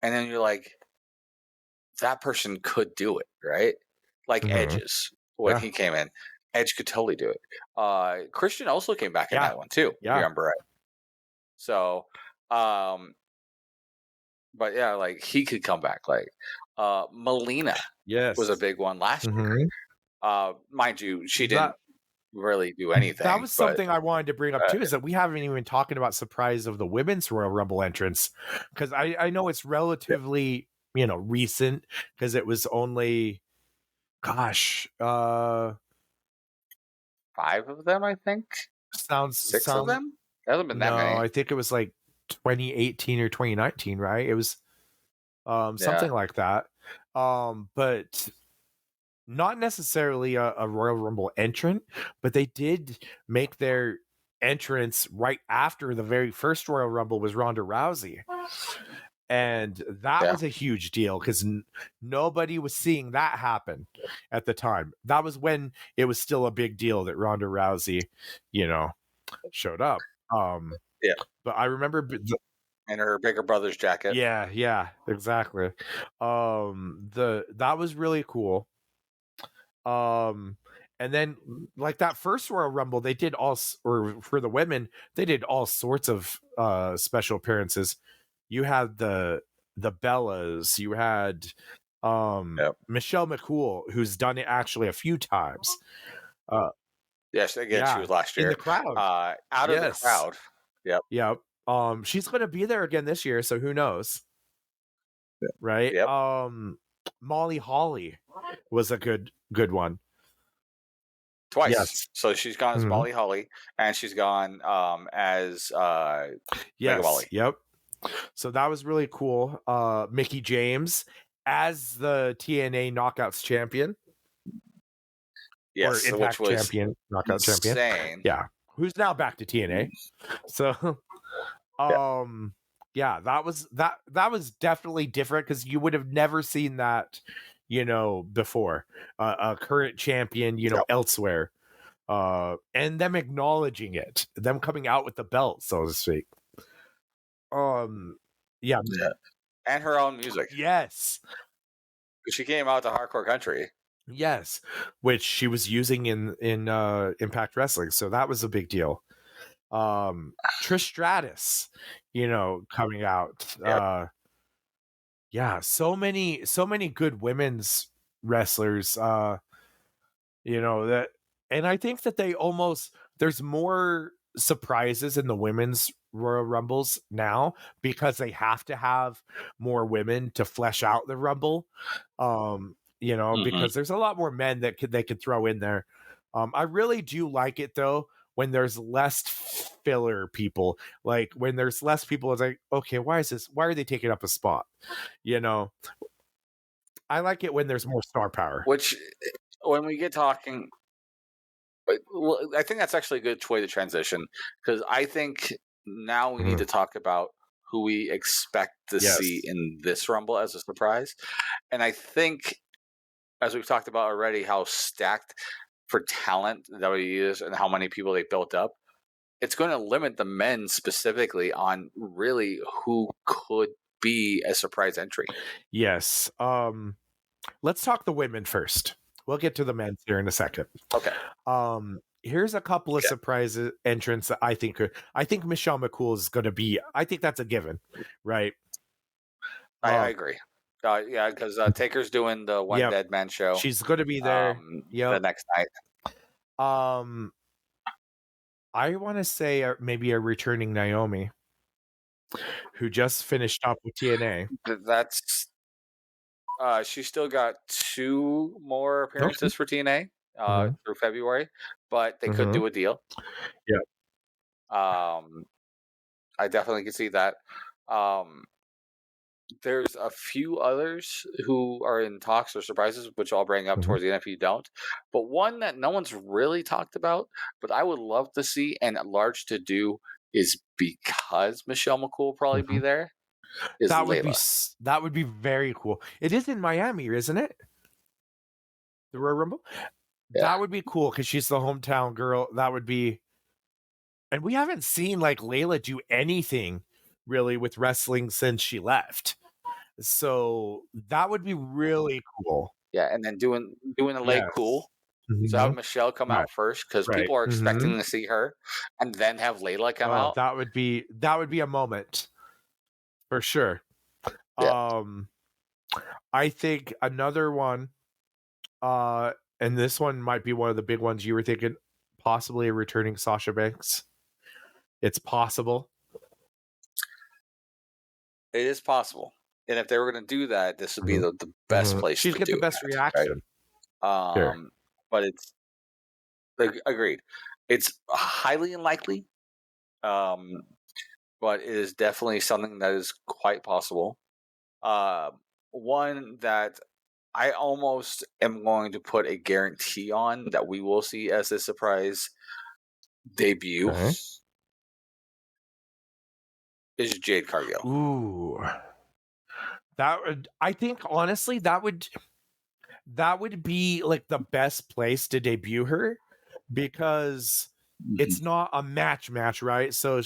and then you're like, that person could do it, right? Like Edge's, when he came in, Edge could totally do it. Christian also came back in that one too, if you remember right. So, but yeah, like he could come back. Like Melina was a big one last year. Mind you, she didn't really do anything. That was something I wanted to bring up too, is that we haven't even talking about surprise of the women's Royal Rumble entrance, because I know it's relatively recent, because it was only 5 of them, I think. Six of them? That hasn't been that many. I think it was like 2018 or 2019, right? It was something like that. But not necessarily a Royal Rumble entrant, but they did make their entrance right after the very first Royal Rumble was Ronda Rousey. And that Yeah. was a huge deal because nobody was seeing that happen at the time. That was when it was still a big deal that Ronda Rousey, showed up. Yeah. But I remember And her bigger brother's jacket. yeah, exactly. That was really cool. And then like that first Royal Rumble, they did or for the women, they did all sorts of special appearances. You had the Bellas, you had Yep. Michelle McCool, who's done it actually a few times. Yes, again, she Yeah, was last in the year. crowd. Out of the Yes. crowd. Yep. Yep. She's gonna be there again this year, so who knows? Right? Yep. Molly Holly was a good one. Twice. Yes. So she's gone as Mhm. Molly Holly, and she's gone as Mega Yes. Molly. Yep. So that was really cool. Mickey James as the TNA Knockouts champion. Yes, Or Impact which was champion, Knockout champion. insane. Yeah. Who's now back to TNA. So Yeah. yeah, that was definitely different because you would have never seen that, before. A current champion, Yep. elsewhere. And them acknowledging it, them coming out with the belt, so to speak. Yeah. And her own music. Yes. She came out to hardcore country. Yes, which she was using in Impact Wrestling, so that was a big deal. Trish Stratus, coming out. Yep. Yeah, so many good women's wrestlers. That, and I think that there's more surprises in the women's Royal Rumbles now because they have to have more women to flesh out the Rumble. Because there's a lot more men that they could throw in there. I really do like it though when there's less filler people. Like when there's less people, it's like, okay, why are they taking up a spot? I like it when there's more star power. Which, when we get talking, I think that's actually a good way to transition because I think now we need to talk about who we expect to see in this Rumble as a surprise. And I think, as we've talked about already, how stacked for talent WWE is and how many people they built up, it's going to limit the men specifically on really who could be a surprise entry. Yes. Let's talk the women first. We'll get to the men's here in a second. Okay. Here's a couple of surprise entrants that I think Michelle McCool is going to be. I think that's a given, right? I agree. Yeah, because Taker's doing the One Dead Man show. She's going to be there. The next night. I want to say maybe a returning Naomi, who just finished up with TNA. That's she's still got 2 more appearances for TNA through February, but they could do a deal. Yeah. I definitely can see that. There's a few others who are in talks or surprises, which I'll bring up towards the end if you don't. But one that no one's really talked about, but I would love to see and at large to do is because Michelle McCool will probably be there. Is Layla. That would be very cool. It is in Miami, isn't it? The Royal Rumble? Yeah. That would be cool because she's the hometown girl. That would be, and we haven't seen like Layla do anything really with wrestling since she left. So that would be really cool. Yeah, and then doing a leg cool. So have Michelle come out first because people are expecting to see her, and then have Layla come out. That would be a moment for sure. Yeah. I think another one, and this one might be one of the big ones you were thinking, possibly a returning Sasha Banks. It's possible. It is possible. And if they were going to do that, this would be the best place She'd to get do the best that, reaction. right? Sure. But it's agreed. It's highly unlikely, but it is definitely something that is quite possible. One that I almost am going to put a guarantee on that we will see as a surprise debut is Jade Cargill. Ooh. That would, I think honestly, that would be like the best place to debut her, because Mhm. it's not a match, right? So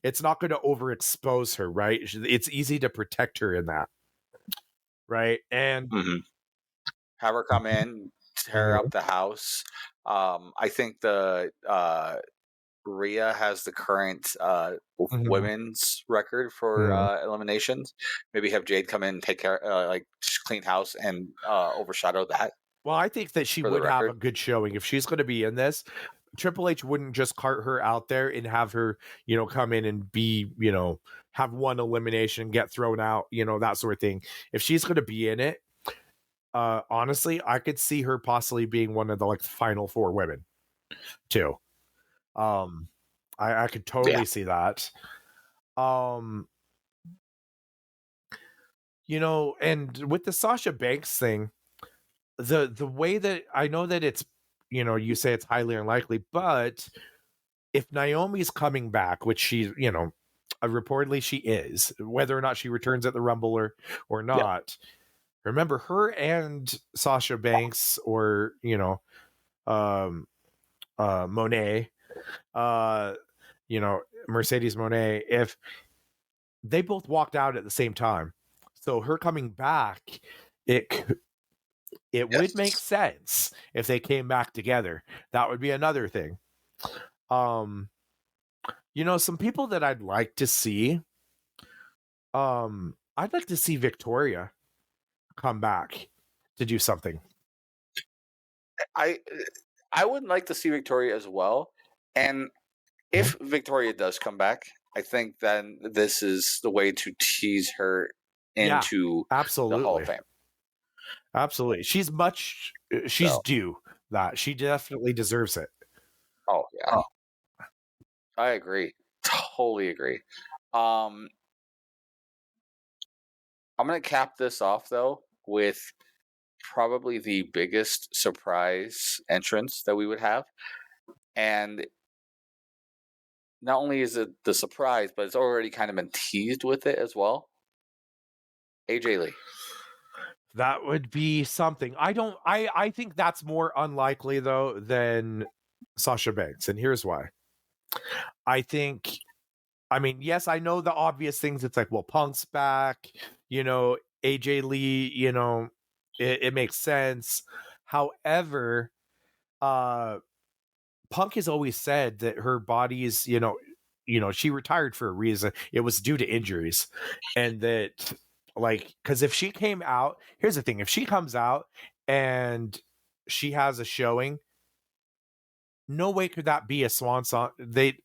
it's not going to overexpose her, right? It's easy to protect her in that, right? And Mhm. Have her come in, tear up Mhm. the house. I think the Rhea has the current Mhm. women's record for Mhm. eliminations. Maybe have Jade come in and take care, like just clean house and overshadow that Well, I think that she for the would have a record. good showing if she's going to be in this. Triple H wouldn't just cart her out there and have her, come in and be, have one elimination, get thrown out, that sort of thing. If she's going to be in it, honestly, I could see her possibly being one of the like final four women too. Um, I could Yeah, totally see that. Um, and with the Sasha Banks thing, the way that I know that it's, you say it's highly unlikely, but if Naomi's coming back, which she, reportedly she is, whether or not she returns at the Rumble or yeah, not, remember her and Sasha Banks or, um Monet, uh, Mercedes Monet, if they both walked out at the same time. So her coming back, it it would make yes. sense if they came back together. That would be another thing. Um, some people that I'd like to see, I'd like to see Victoria come back to do something. I I would like to see Victoria as well. And Mhm. if Victoria does come back, I think then this is the way to tease her Yeah, into the Hall of absolutely. Fame. Absolutely. She's So, due that. She definitely deserves it. oh yeah, I agree. Totally agree. Um, I'm gonna cap this off though with probably the biggest surprise entrance that we would have, and not only is it the surprise, but it's already kind of been teased with it as well. AJ Lee. That would be something. I think that's more unlikely though than Sasha Banks, and here's why. I think I mean, yes, I know the obvious things. It's like, well, Punk's back, AJ Lee, it makes sense. However, uh Punk has always said that her body is, she retired for a reason. It was due to injuries. And that, like, because if she came out, here's the thing, if she comes out and she has a showing, no way could that be a swan song. They'd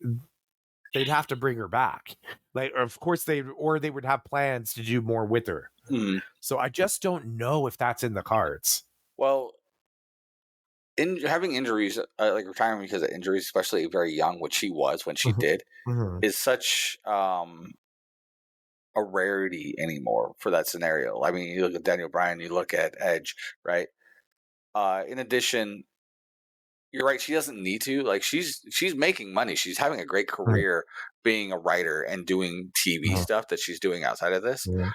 have to bring her back. Like, of course they would have plans to do more with her. Hmm. So I just don't know if that's in the cards. Well, in having injuries, like retiring because of injuries, especially very young, which she was when she Mhm. did, Mhm. is such a rarity anymore for that scenario. I mean, you look at Daniel Bryan, you look at Edge, right? In addition, you're right. She doesn't need to. Like she's making money. She's having a great Mhm. career being a writer and doing TV Mhm. stuff that she's doing outside of this. Mhm.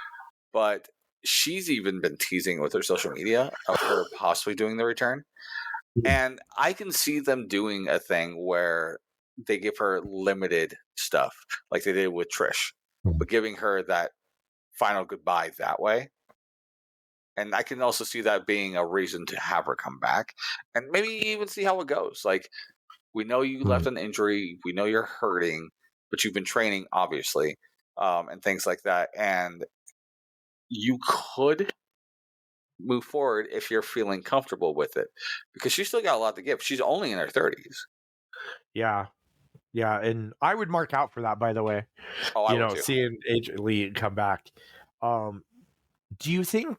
But she's even been teasing with her social media of her possibly doing the return. And I can see them doing a thing where they give her limited stuff, like they did with Trish, but giving her that final goodbye that way. And I can also see that being a reason to have her come back and maybe even see how it goes. Like, we know you left Mhm. an injury, we know you're hurting, but you've been training, obviously, and things like that. And you could move forward if you're feeling comfortable with it because she's still got a lot to give. She's only in her 30s. Yeah. Yeah, and I would mark out for that, by the way. Oh, I would too. Seeing AJ Lee come back. Um, do you think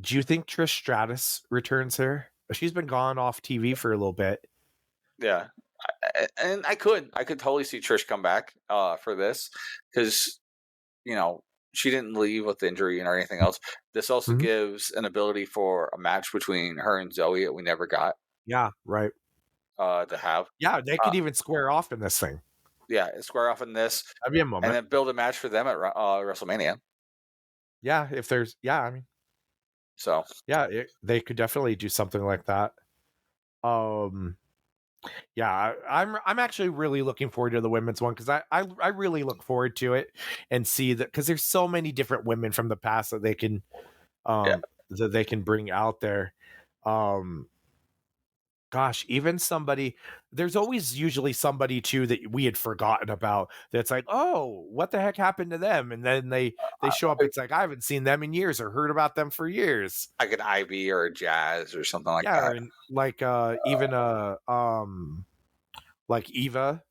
Trish Stratus returns here? She's been gone off TV for a little bit. Yeah. And I could totally see Trish come back for this because, you know, she didn't leave with injury or anything else. This also Mhm. gives an ability for a match between her and Zoe that we never got Yeah, right. to have. Yeah, they Uh, could even square off in this thing. yeah, square off in this That'd be a and moment. then build a match for them at WrestleMania. Yeah, if there's I mean, So yeah, they could definitely do something like that. Um, yeah, I'm actually really looking forward to the women's one because I really look forward to it and see that because there's so many different women from the past yeah, that they can bring out there. Um, Gosh, even somebody there's always usually somebody too that we had forgotten about that's like, "Oh, what the heck happened to them?" And then they show up, it's like, "I haven't seen them in years or heard about them for years." like an Ivy or a Jazz or something like Yeah, that. and like, even, like Eva,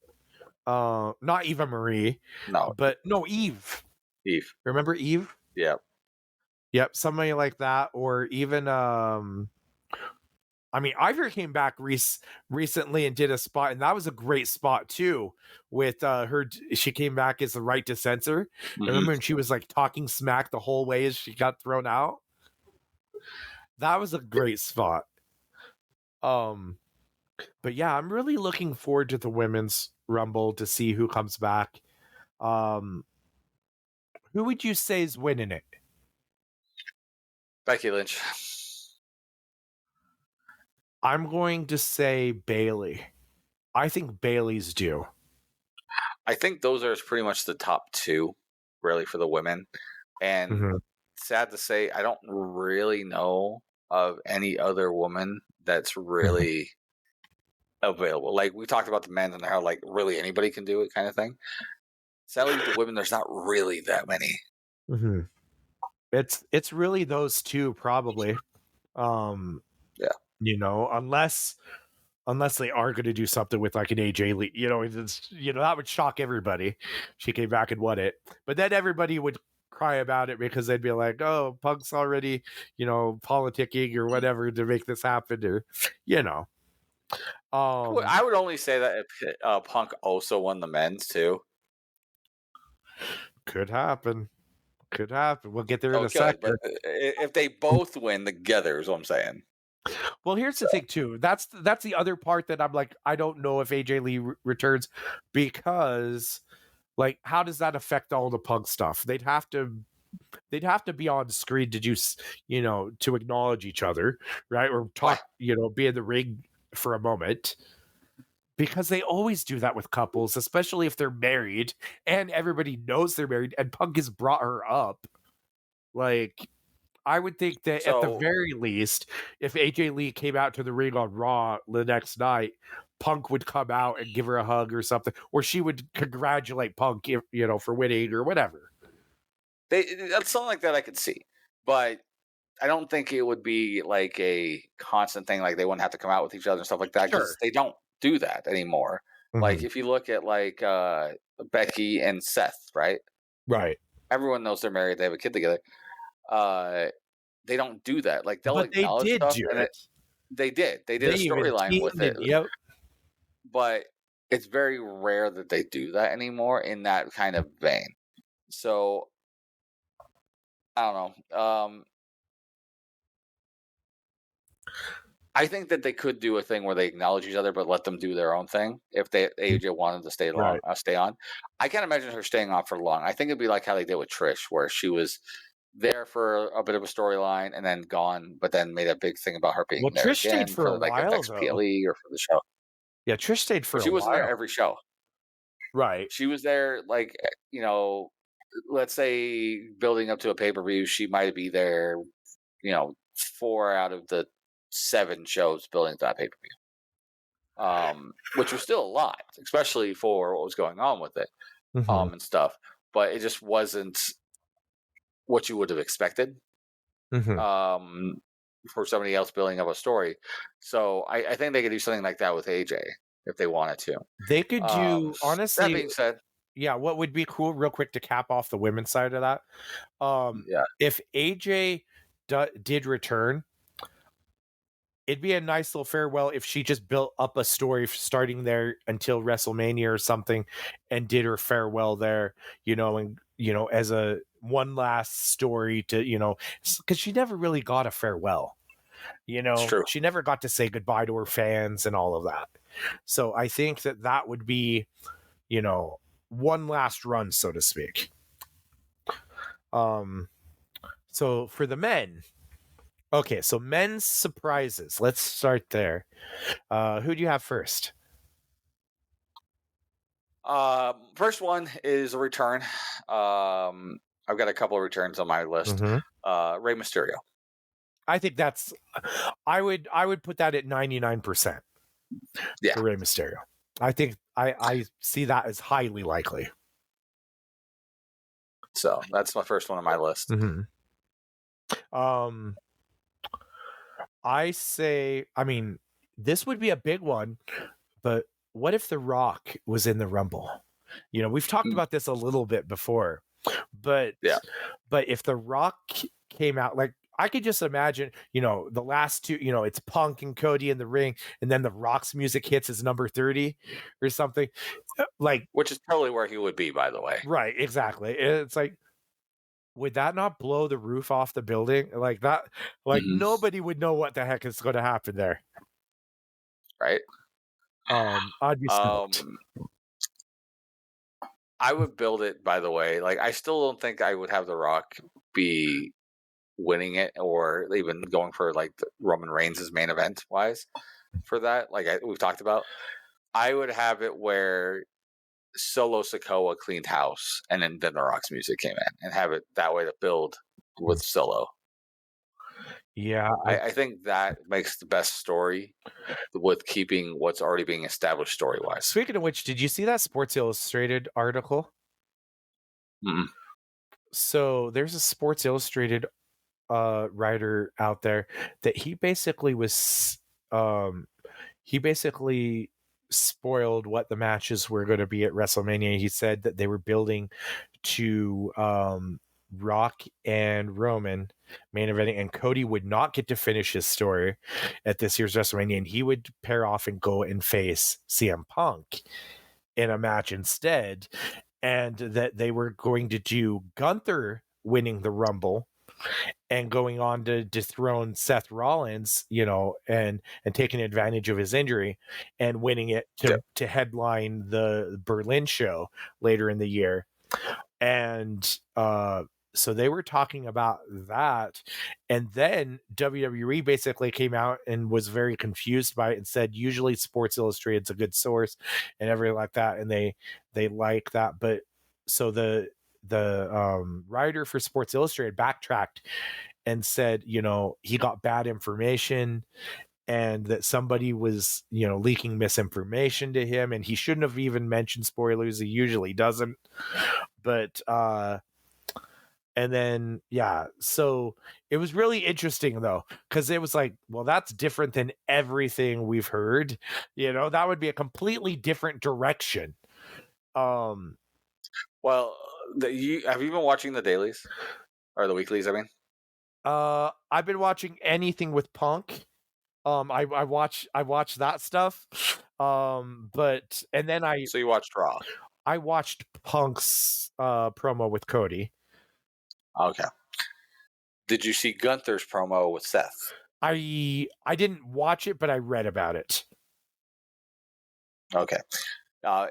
not Eva Marie, No, but no, Eve. Eve. Remember Eve? Yeah. Yep, somebody like that, or even, I mean, Ivor came back recently and did a spot, and that was a great spot too. With her, she came back as the right to censor. Hmm. Remember, when she was like talking smack the whole way as she got thrown out. That was a great spot. Um, but yeah, I'm really looking forward to the women's rumble to see who comes back. Um, who would you say is winning it? Becky Lynch. I'm going to say Bailey. I think Bailey's due. I think those are pretty much the top two, really, for the women. And Mhm. sad to say, I don't really know of any other woman that's really available. Like we talked about the men and how like really anybody can do it kind of thing. Sadly, the women, there's not really that many. Mhm. It's really those two probably. Um, Yeah. unless they are going to do something with like an AJ Lee, that would shock everybody. She came back and won it, but then everybody would cry about it because they'd be like, "Oh, Punk's already, politicking or whatever to make this happen," or, you know, I would only say that if Punk also won the men's too. could happen, could happen. We'll get there in a Okay, but second. if they both win together, is what I'm saying. Well, here's the thing too. That's the other part that I'm like, I don't know if AJ Lee returns because, like, how does that affect all the Punk stuff? They'd have to be on screen to do, to acknowledge each other, right? Or Why? talk, be in the ring for a moment. Because they always do that with couples, especially if they're married and everybody knows they're married and Punk has brought her up. Like, I would think that at the So very least, if AJ Lee came out to the ring on Raw the next night, Punk would come out and give her a hug or something, or she would congratulate Punk, for winning or whatever. that's something like that I could see, but I don't think it would be like a constant thing. Like they wouldn't have to come out with each other and stuff like that because Sure. they don't do that anymore. Like Mhm. if you look at like Becky and Seth, right? Right. Everyone knows they're married. They have a kid together. Uh, they don't do that. Like they'll But they acknowledge did stuff, do and it. they did. They did They a even storyline with teamed it, and yep. but it's very rare that they do that anymore in that kind of vein. So I don't know. I think that they could do a thing where they acknowledge each other, but let them do their own thing. If AJ wanted to Right. stay on. I can't imagine her staying on for long. I think it'd be like how they did with Trish, where she was there for a bit of a storyline and then gone, but then made a big thing about her being Well, there Trish stayed again for for a like while though. XPLE or for the show. Yeah, Trish stayed for But a she wasn't there while. every show. Right. She was there like let's say building up to a pay per view. She might be there, 4 out of the 7 shows building to that pay per view. Which was still a lot, especially for what was going on with it, Mhm. and stuff. But it just wasn't what you would have expected, Mhm. um, for somebody else building up a story. So I think they could do something like that with AJ if they wanted to. They could do That honestly, being said, yeah, what would be cool real quick to cap off the women's side of that? yeah, If AJ did return, it'd be a nice little farewell if she just built up a story starting there until WrestleMania or something and did her farewell there, and as a one last story to, cuz she never really got a farewell. it's true. She never got to say goodbye to her fans and all of that. So I think that would be, you know, one last run, so to speak. Um So for the men, okay, so men's surprises. Let's start there. Who do you have first? First one is a return. I've got a couple of returns on my list. Mhm. Rey Mysterio. I think that's I would put that at 99% Yeah. for Rey Mysterio. I think I see that as highly likely. So that's my first one on my list. Um I say, I mean, this would be a big one, but what if The Rock was in the Rumble? You know, we've talked about this a little bit before, but Yeah. but if The Rock came out, like I could just imagine, you know, the last two, you know, it's Punk and Cody in the ring, and then The Rock's music hits as number 30 or something. Like, Which is totally where he would be, by the way. right, exactly. It's like, would that not blow the roof off the building? Like that, like nobody would know what the heck is going to happen there. Right. I'd be stoked. I would build it, by the way. Like, I still don't think I would have The Rock be winning it or even going for like Roman Reigns' main event wise for that. Like we've talked about, I would have it where Solo Sikoa cleaned house and then The Rock's music came in and have it that way to build with Solo. Yeah, I think that makes the best story with keeping what's already being established story wise. Speaking of which, did you see that Sports Illustrated article? Mm-mm. So there's a Sports Illustrated writer out there that he basically spoiled what the matches were going to be at WrestleMania. He said that they were building to Rock and Roman main eventing, and Cody would not get to finish his story at this year's WrestleMania, and he would pair off and go and face CM Punk in a match instead, and that they were going to do Gunther winning the Rumble and going on to dethrone Seth Rollins, you know, and taking advantage of his injury and winning it to headline the Berlin show later in the year. And so they were talking about that, and then WWE basically came out and was very confused by it and said usually Sports Illustrated's a good source and everything like that, and they like that. But so the writer for Sports Illustrated backtracked and said, you know, he got bad information and that somebody was, you know, leaking misinformation to him, and he shouldn't have even mentioned spoilers. He usually doesn't. But and then yeah, so it was really interesting though, because it was like, well, that's different than everything we've heard. You know, that would be a completely different direction. Well, have you been watching the dailies or the weeklies? I mean, I've been watching anything with Punk. I watch that stuff. But and then so you watched Raw. I watched Punk's promo with Cody. Okay. Did you see Gunther's promo with Seth? I didn't watch it, but I read about it. Okay.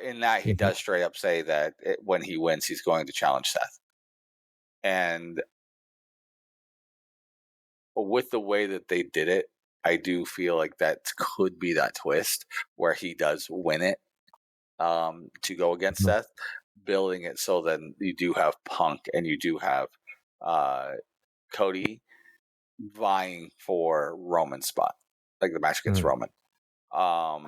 In that, he does straight up say that when he wins, he's going to challenge Seth. And with the way that they did it, I do feel like that could be that twist where he does win it to go against Seth, building it so then you do have Punk and you do have Cody vying for Roman's spot, like the match against Roman. I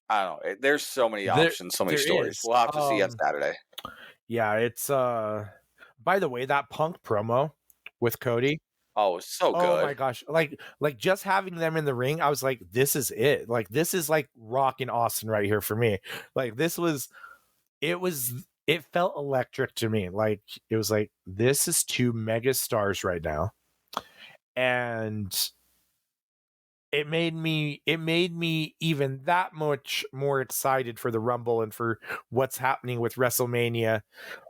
don't know. There's so many options, so many stories. Is. We'll have to see on Saturday. Yeah, it's by the way, that Punk promo with Cody. Oh, it's so good. Oh my gosh. Like just having them in the ring, I was like, this is it. Like this is like Rock and Austin right here for me. Like it felt electric to me. Like it was like, this is two mega stars right now. And it made me even that much more excited for the Rumble and for what's happening with WrestleMania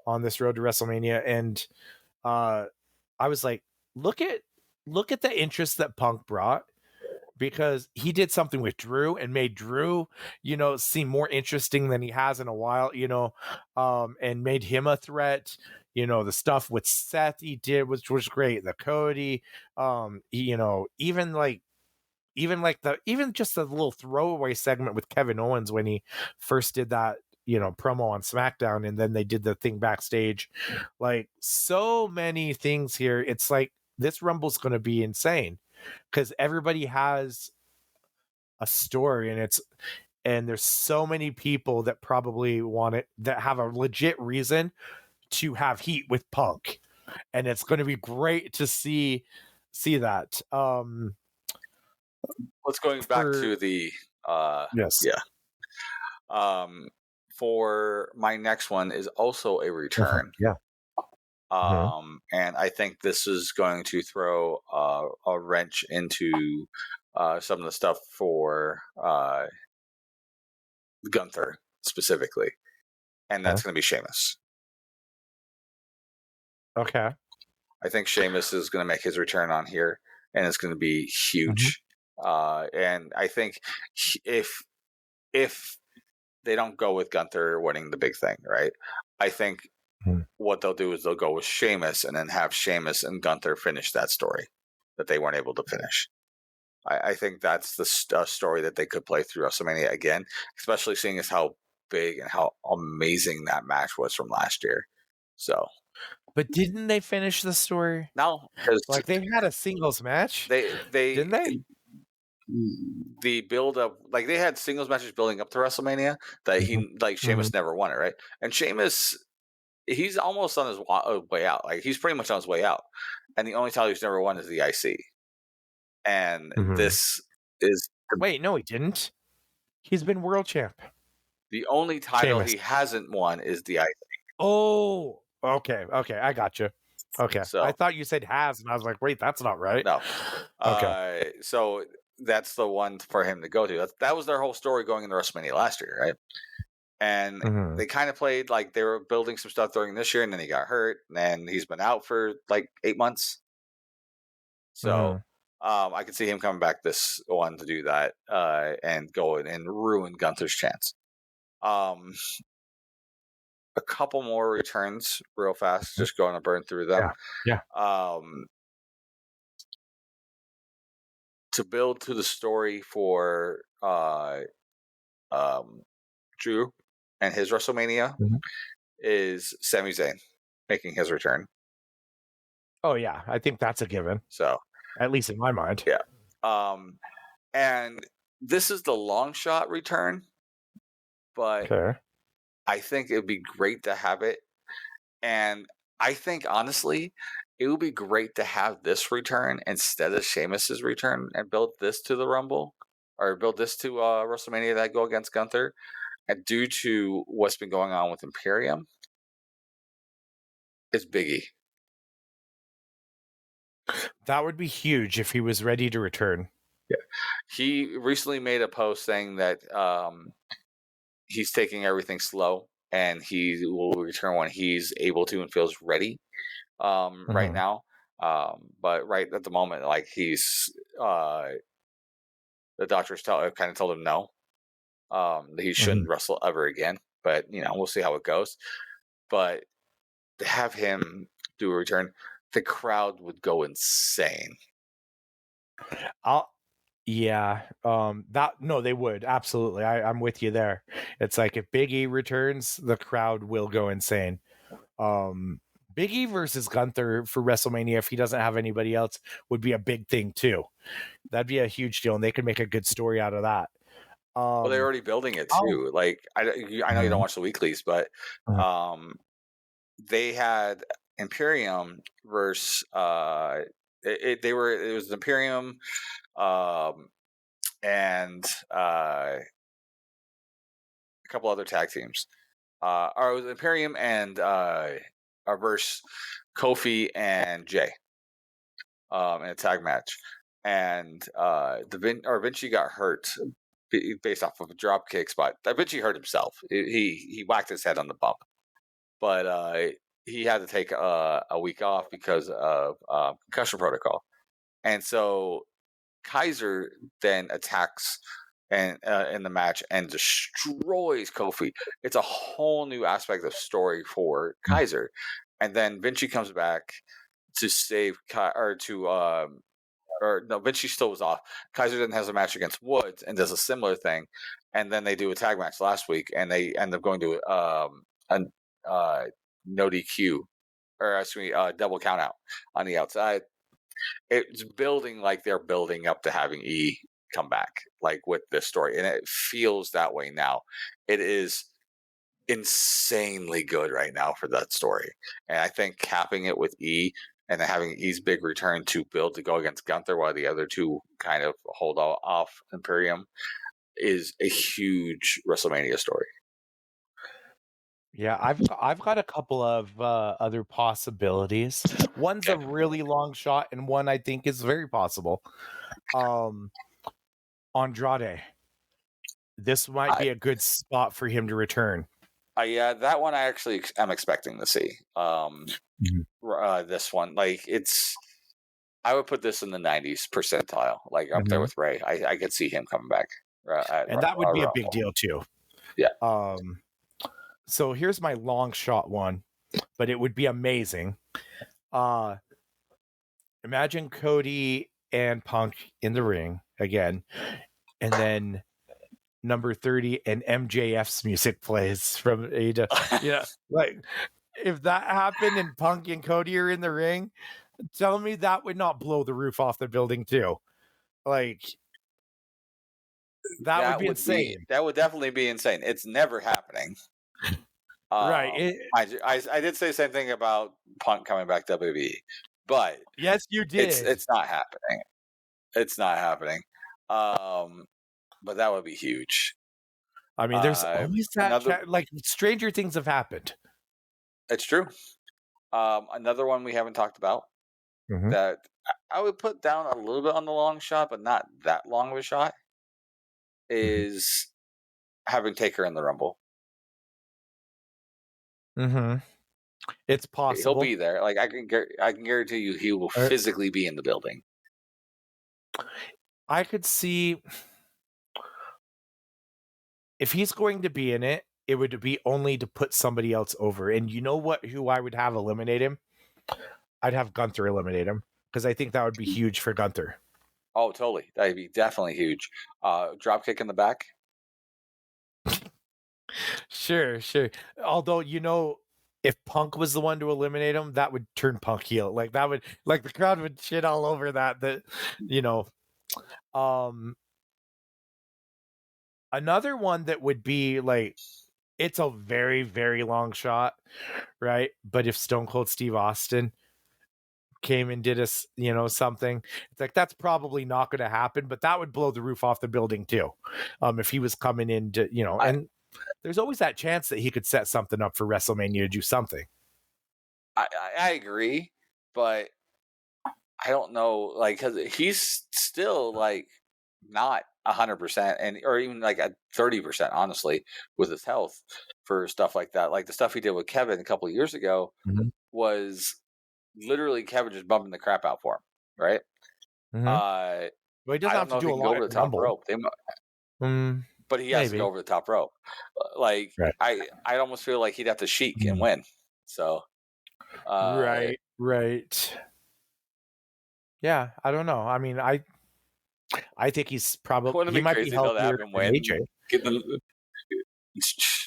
on this road to WrestleMania. And I was like, look at the interest that Punk brought. because he did something with Drew and made Drew, seem more interesting than he has in a while, and made him a threat. The stuff with Seth he did, which was great. The Cody, even just a little throwaway segment with Kevin Owens when he first did that, promo on SmackDown, and then they did the thing backstage. Like, so many things here. It's like this Rumble's going to be insane because everybody has a story, and there's so many people that probably want it, that have a legit reason to have heat with Punk, and it's going to be great to see that. Let's going back to the Yes. yeah. For my next one is also a return. Yeah. And I think this is going to throw a wrench into some of the stuff for Gunther specifically, and that's going to be Sheamus. Okay. I think Sheamus is going to make his return on here, and it's going to be huge. And I think if they don't go with Gunther winning the big thing, right? I think what they'll do is they'll go with Sheamus and then have Sheamus and Gunther finish that story that they weren't able to finish. I think that's the story that they could play through WrestleMania again, especially seeing as how big and how amazing that match was from last year. So, but didn't they finish the story? No, because like they had a singles match. They didn't they? The build up, like they had singles matches building up to WrestleMania that Sheamus never won it, right? And Sheamus, he's almost on his way out. Like he's pretty much on his way out, and the only title he's never won is the IC. And this is wait, no, he didn't. He's been world champ. The only title he hasn't won is the IC. Oh, okay, I got you. Okay, so I thought you said has, and I was like, wait, that's not right. No. Okay, so that's the one for him to go to. That was their whole story going into WrestleMania last year, right? And they kind of played like they were building some stuff during this year, and then he got hurt, and he's been out for like 8 months. So I could see him coming back this one to do that and go and ruin Gunther's chance. A couple more returns real fast, just going to burn through them. Yeah. To build to the story for Drew and his WrestleMania is Sami Zayn making his return. Oh yeah, I think that's a given. So, at least in my mind. Yeah. And this is the long shot return, but I think it would be great to have it. And I think honestly, it would be great to have this return instead of Sheamus's return and build this to the Rumble or build this to WrestleMania that go against Gunther. And due to what's been going on with Imperium, it's Big E. That would be huge if he was ready to return. Yeah. He recently made a post saying that he's taking everything slow and he will return when he's able to and feels ready right now. But right at the moment, like he's the doctors kind of told him no. That he shouldn't wrestle ever again. But, we'll see how it goes. But to have him do a return, the crowd would go insane. They would. Absolutely. I'm with you there. It's like if Big E returns, the crowd will go insane. Big E versus Gunther for WrestleMania, if he doesn't have anybody else, would be a big thing too. That'd be a huge deal, and they could make a good story out of that. Well, they're already building it too. Like I know you don't watch the weeklies, but they had Imperium versus it was Imperium and a couple other tag teams. Or it was Imperium and versus Kofi and Jay in a tag match, and Vinci got hurt based off of a drop kick spot. Vinci hurt himself. He whacked his head on the bump, but he had to take a week off because of concussion protocol. And so Kaiser then attacks and in the match and destroys Kofi. It's a whole new aspect of story for Kaiser, and then Vinci comes back to save or no, Vinci still was off. Kaiser then has a match against Woods and does a similar thing, and then they do a tag match last week, and they end up going to a no DQ or excuse me, double count out on the outside. It's building like they're building up to having E come back, like with this story, and it feels that way now. It is insanely good right now for that story, and I think capping it with E and then having E's big return to build to go against Gunther while the other two kind of hold off Imperium is a huge WrestleMania story. Yeah, I've got a couple of other possibilities. One's a really long shot, and one I think is very possible. Andrade. This might be a good spot for him to return. Yeah, that one I actually am expecting to see. This one, like I would put this in the 90s percentile, like up there with Ray. I could see him coming back, and that would be a big deal too. Yeah. So here's my long shot one, but it would be amazing. Imagine Cody and Punk in the ring again, and then number 30 and MJF's music plays from Ada. Yeah, like if that happened and Punk and Cody are in the ring, tell me that would not blow the roof off the building too. Like that would be insane. That would definitely be insane. It's never happening. Right. I did say the same thing about Punk coming back to WWE, but yes, you did. It's not happening. It's not happening. But that would be huge. I mean, there's always that like stranger things have happened. It's true. Another one we haven't talked about that I would put down a little bit on the long shot, but not that long of a shot, is having Taker in the Rumble. It's possible. He'll be there. Like I can guarantee you, he will physically be in the building. I could see if he's going to be in it, it would be only to put somebody else over. And you know what? Who I would have eliminate him? I'd have Gunther eliminate him because I think that would be huge for Gunther. Oh, totally. That'd be definitely huge. Drop kick in the back. Sure. Although, you know, if Punk was the one to eliminate him, that would turn Punk heel. Like that would, like the crowd would shit all over that. That, you know, another one that would be like, it's a very, very long shot, right? But if Stone Cold Steve Austin came and did us, you know, something, it's like that's probably not going to happen, but that would blow the roof off the building too. If he was coming in to, you know, and there's always that chance that he could set something up for WrestleMania to do something. I agree, but I don't know, like, because he's still like not 100% and or even like at 30%, honestly, with his health for stuff like that. Like the stuff he did with Kevin a couple of years ago was literally Kevin just bumping the crap out for him, right? Well, he doesn't have to do a lot over the top rope. But he has to go over the top rope. Like I almost feel like he'd have to Sheik and win. So right. Yeah, I don't know. I mean, I think he's probably he might be healthier than AJ.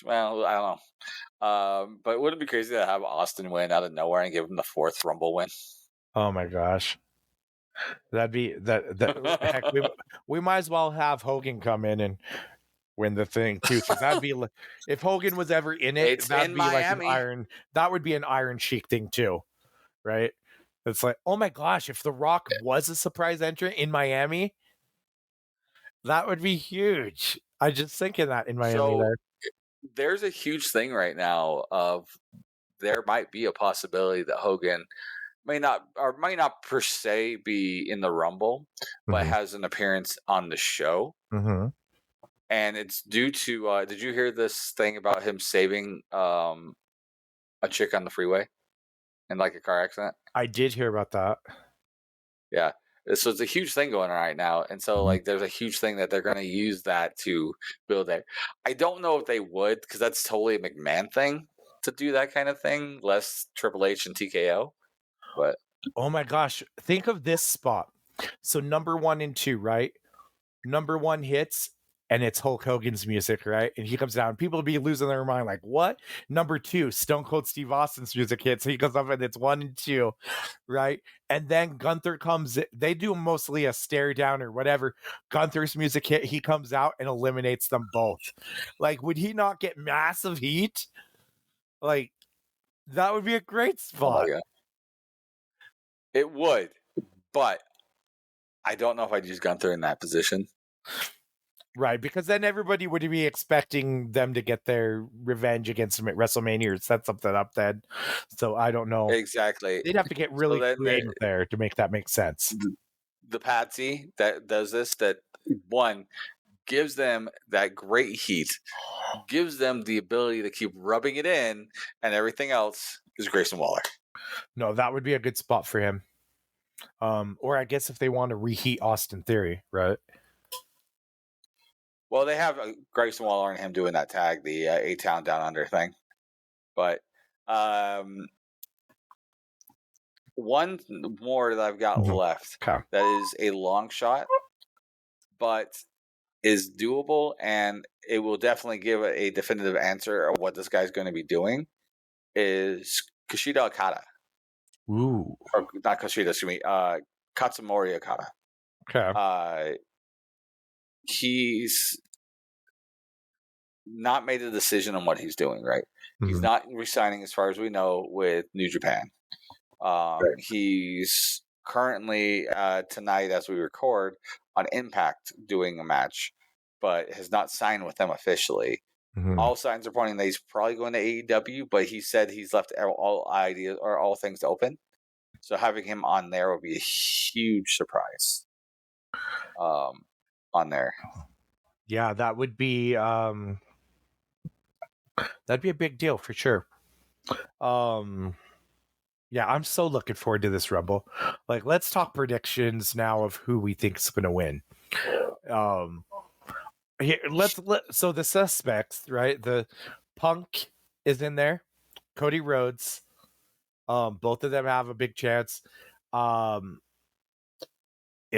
Well, I don't know. But wouldn't it be crazy to have Austin win out of nowhere and give him the 4th Rumble win? Oh my gosh. That'd be that heck, we might as well have Hogan come in and win the thing too, because that'd be if Hogan was ever in it, that'd be Miami. Like that would be an Iron Sheik thing too, right? It's like, oh my gosh, if The Rock was a surprise entrant in Miami, that would be huge. I just thinking that in Miami there's a huge thing right now of there might be a possibility that Hogan might not per se be in the Rumble, but has an appearance on the show. And it's due to did you hear this thing about him saving a chick on the freeway in like a car accident? I did hear about that. Yeah. So it's a huge thing going on right now, and so like there's a huge thing that they're going to use that to build there. I don't know if they would, because that's totally a McMahon thing to do that kind of thing, less Triple H and TKO. But Oh my gosh, think of this spot. So number 1 and 2, right? Number 1 hits, and it's Hulk Hogan's music, right? And he comes down. People will be losing their mind, like, what? Number 2, Stone Cold Steve Austin's music hits. So he goes up and it's 1 and 2, right? And then Gunther comes in. They do mostly a stare down or whatever. Gunther's music hit. He comes out and eliminates them both. Like, would he not get massive heat? Like, that would be a great oh my spot. god, it would, but I don't know if I'd use Gunther in that position. Right, because then everybody would be expecting them to get their revenge against him at WrestleMania or set something up then. So I don't know. Exactly. They'd have to get So really then creative there to make that make sense. the Patsy that does this, that one gives them that great heat, gives them the ability to keep rubbing it in, and everything else is Grayson Waller. No, that would be a good spot for him. Or I guess if they want to reheat Austin Theory, right? Well, they have Grayson Waller and him doing that tag, the A-Town Down Under thing. But one more that I've got left Okay. that is a long shot, but is doable, and it will definitely give a definitive answer of what this guy's going to be doing, is Kushida Okada. Ooh. Or not Kushida, excuse me, Katsumori Okada. Okay. He's not made a decision on what he's doing, right? He's not resigning, as far as we know, with New Japan. He's currently, tonight as we record, on Impact doing a match, but has not signed with them officially. All signs are pointing that he's probably going to AEW, but he said he's left all ideas or all things open. So having him on there would be a huge surprise. On there. Yeah, that would be that'd be a big deal for sure. Yeah, I'm so looking forward to this Rumble. Like, let's talk predictions now of who we think is going to win. Here, so the suspects, right? The Punk is in there, Cody Rhodes. Both of them have a big chance. If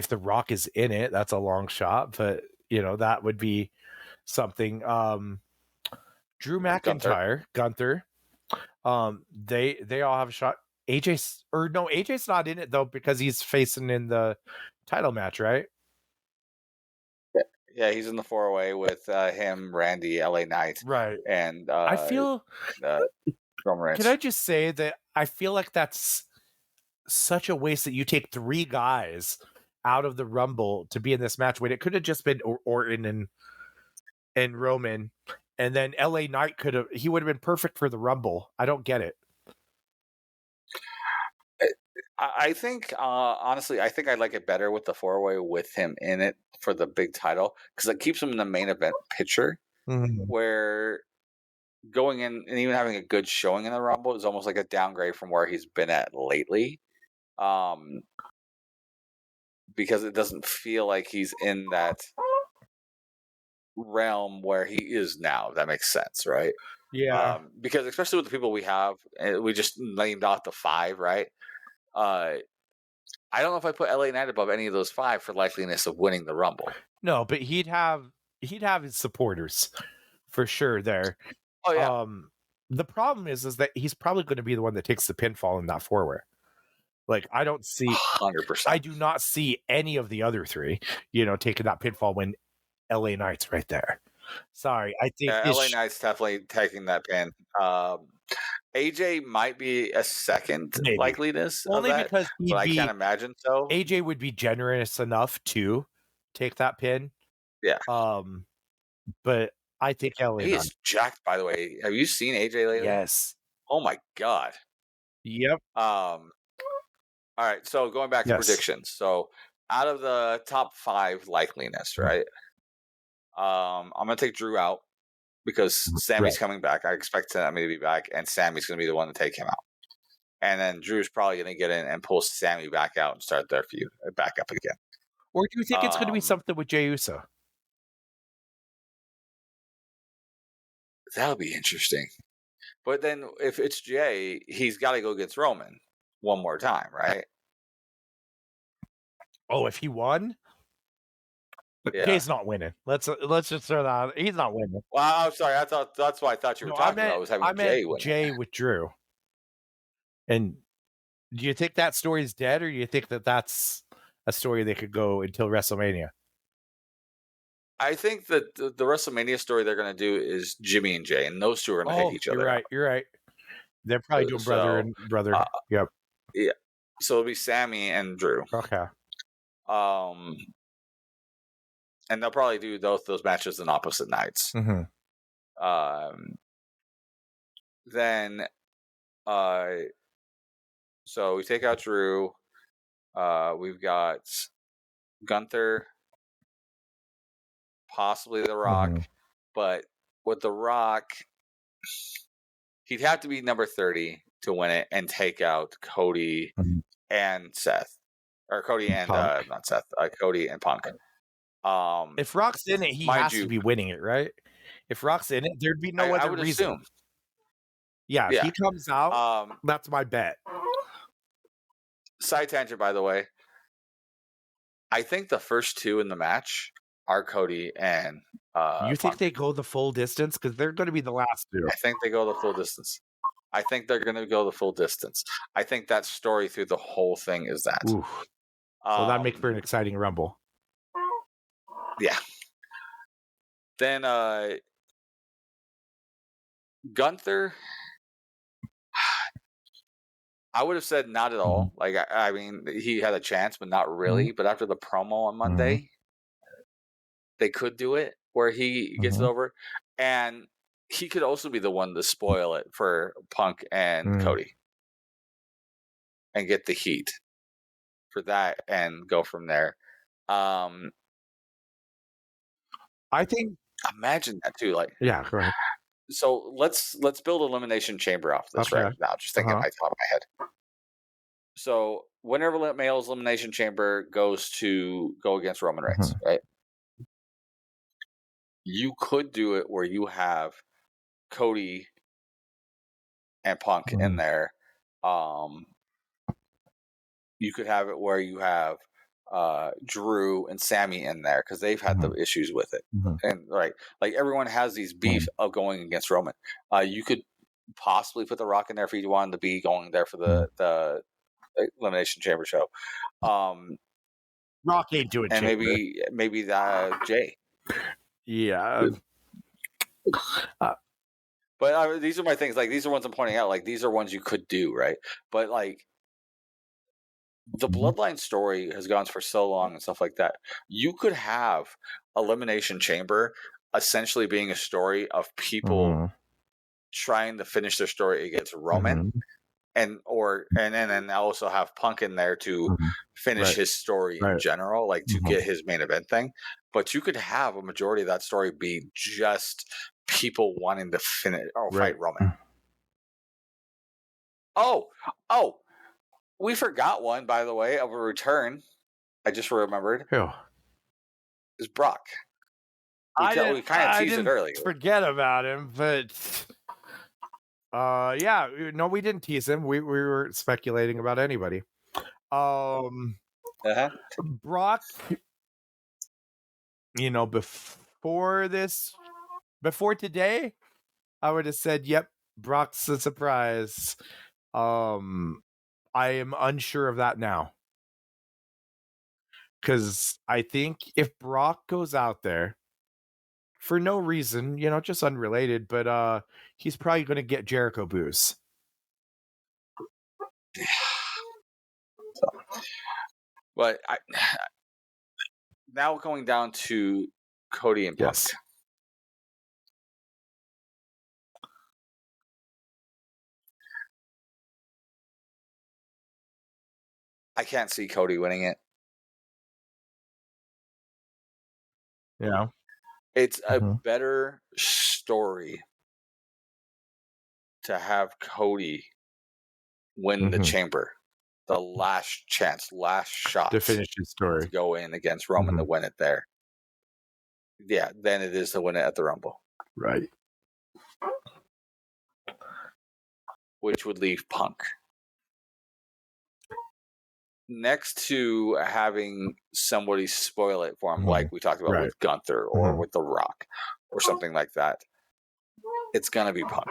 The Rock is in it, that's a long shot, but that would be something. Drew McIntyre, Gunther. They all have a shot. AJ's not in it though, because he's facing in the title match, right? Yeah, he's in the 4-way with him, Randy, LA Knight, right? And I feel. Roman Reigns. Can I just say that I feel like that's such a waste that you take 3 guys out of the Rumble to be in this match when it could have just been Orton and Roman, and then LA Knight he would have been perfect for the Rumble. I don't get it. I think, honestly, I think I like it better with the 4-way with him in it for the big title, because it keeps him in the main event picture, where going in and even having a good showing in the Rumble is almost like a downgrade from where he's been at lately, because it doesn't feel like he's in that realm where he is now, if that makes sense, right? Yeah. Because especially with the people we have, we just named off the 5, right? I don't know if I put LA Knight above any of those 5 for likeliness of winning the Rumble. No, but he'd have his supporters for sure there. Oh yeah. The problem is that he's probably going to be the one that takes the pinfall in that 4-way. Like, I don't see 100%. I do not see any of the other 3, taking that pinfall when LA Knight's right there. Sorry, I think LA Knight's definitely taking that pin. AJ might be a second likeliness only of that, because but I can't imagine so. AJ would be generous enough to take that pin. Yeah. But I think LA he is jacked, by the way. Have you seen AJ lately? Yes. Oh my god. Yep. All right, so going back to predictions. So out of the top 5 likeliness, right? I'm gonna take Drew out because Sammy's coming back. I expect Sammy to be back, and Sammy's gonna be the one to take him out. and then Drew's probably going to get in and pull Sammy back out and start their feud back up again. Or do you think it's going to be something with Jey Uso? That would be interesting. But then if it's Jay, he's got to go against Roman one more time, right? Oh, if he won? Yeah. Jay's not winning. Let's just throw that out. He's not winning. Well, I'm sorry. I thought that's what I thought you were talking about. Was having Jay winning. Jay with Drew. And do you think that story's dead, or do you think that that's a story they could go until WrestleMania? I think that the WrestleMania story they're going to do is Jimmy and Jay, and those two are going to hit each other. You're right. They're probably doing brother and brother. Yep. Yeah. So it'll be Sammy and Drew. Okay. And they'll probably do those matches on opposite nights. Mm-hmm. Then, so we take out Drew. We've got Gunther, possibly The Rock, but with The Rock, he'd have to be number 30 to win it and take out Cody and Seth, or Cody and not Seth, Cody and Punk. If Rock's in it, he has to be winning it, right? If Rock's in it, there'd be no other reason. Assume. Yeah, if he comes out, that's my bet. Side tangent, by the way. I think the first two in the match are Cody and you think they go the full distance? Because they're going to be the last two. I think they go the full distance. I think they're going to go the full distance. I think that story through the whole thing is that. Oof. So that'd make for an exciting Rumble. Yeah. Then Gunther, I would have said not at all. Like, I mean, he had a chance, but not really. But after the promo on Monday, they could do it where he gets it over. And he could also be the one to spoil it for Punk and Cody and get the heat for that and go from there. I think imagine that too. Like, yeah, correct. So let's build Elimination Chamber off this right now. Just thinking on my top of my head. So whenever male's Elimination Chamber goes to go against Roman Reigns, right? You could do it where you have Cody and Punk in there. You could have it where you have Drew and Sammy in there because they've had the issues with it, and like everyone has these beef of going against Roman. You could possibly put The Rock in there if you wanted to be going there for the Elimination Chamber show. Rock ain't doing and chamber. maybe that Jay. Yeah. But these are my things. Like, these are ones I'm pointing out. Like, these are ones you could do, right? But like, the Bloodline story has gone for so long and stuff like that. You could have Elimination Chamber essentially being a story of people trying to finish their story against Roman, and then also have Punk in there to finish his story in general, like to get his main event thing. But you could have a majority of that story be just people wanting to finish or fight Roman. Oh, we forgot one, by the way, of a return. I just remembered. Who? Is Brock. We kind of teased it earlier. Forget about him, but yeah, no, we didn't tease him. We were speculating about anybody. Brock, before today, I would have said, yep, Brock's a surprise. I am unsure of that now. Because I think if Brock goes out there for no reason, just unrelated, but he's probably going to get Jericho boos. But now going down to Cody and Punk. Yes. I can't see Cody winning it. Yeah. It's a better story to have Cody win the chamber, the last chance, last shot to finish his story, to go in against Roman to win it there. Yeah, then it is to win it at the Rumble. Right. Which would leave Punk. Next to having somebody spoil it for him, like we talked about with Gunther or with The Rock or something like that, it's going to be Punk.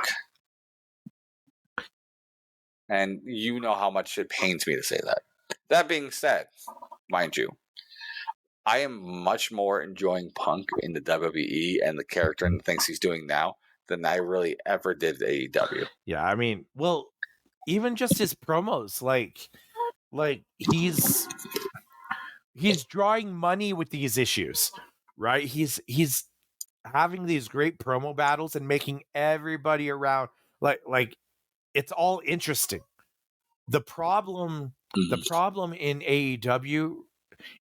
And you know how much it pains me to say that. That being said, mind you, I am much more enjoying Punk in the WWE and the character and the things he's doing now than I really ever did AEW. Yeah, I mean, well, even just his promos, like he's drawing money with these issues, right? He's having these great promo battles and making everybody around like it's all interesting. The problem in AEW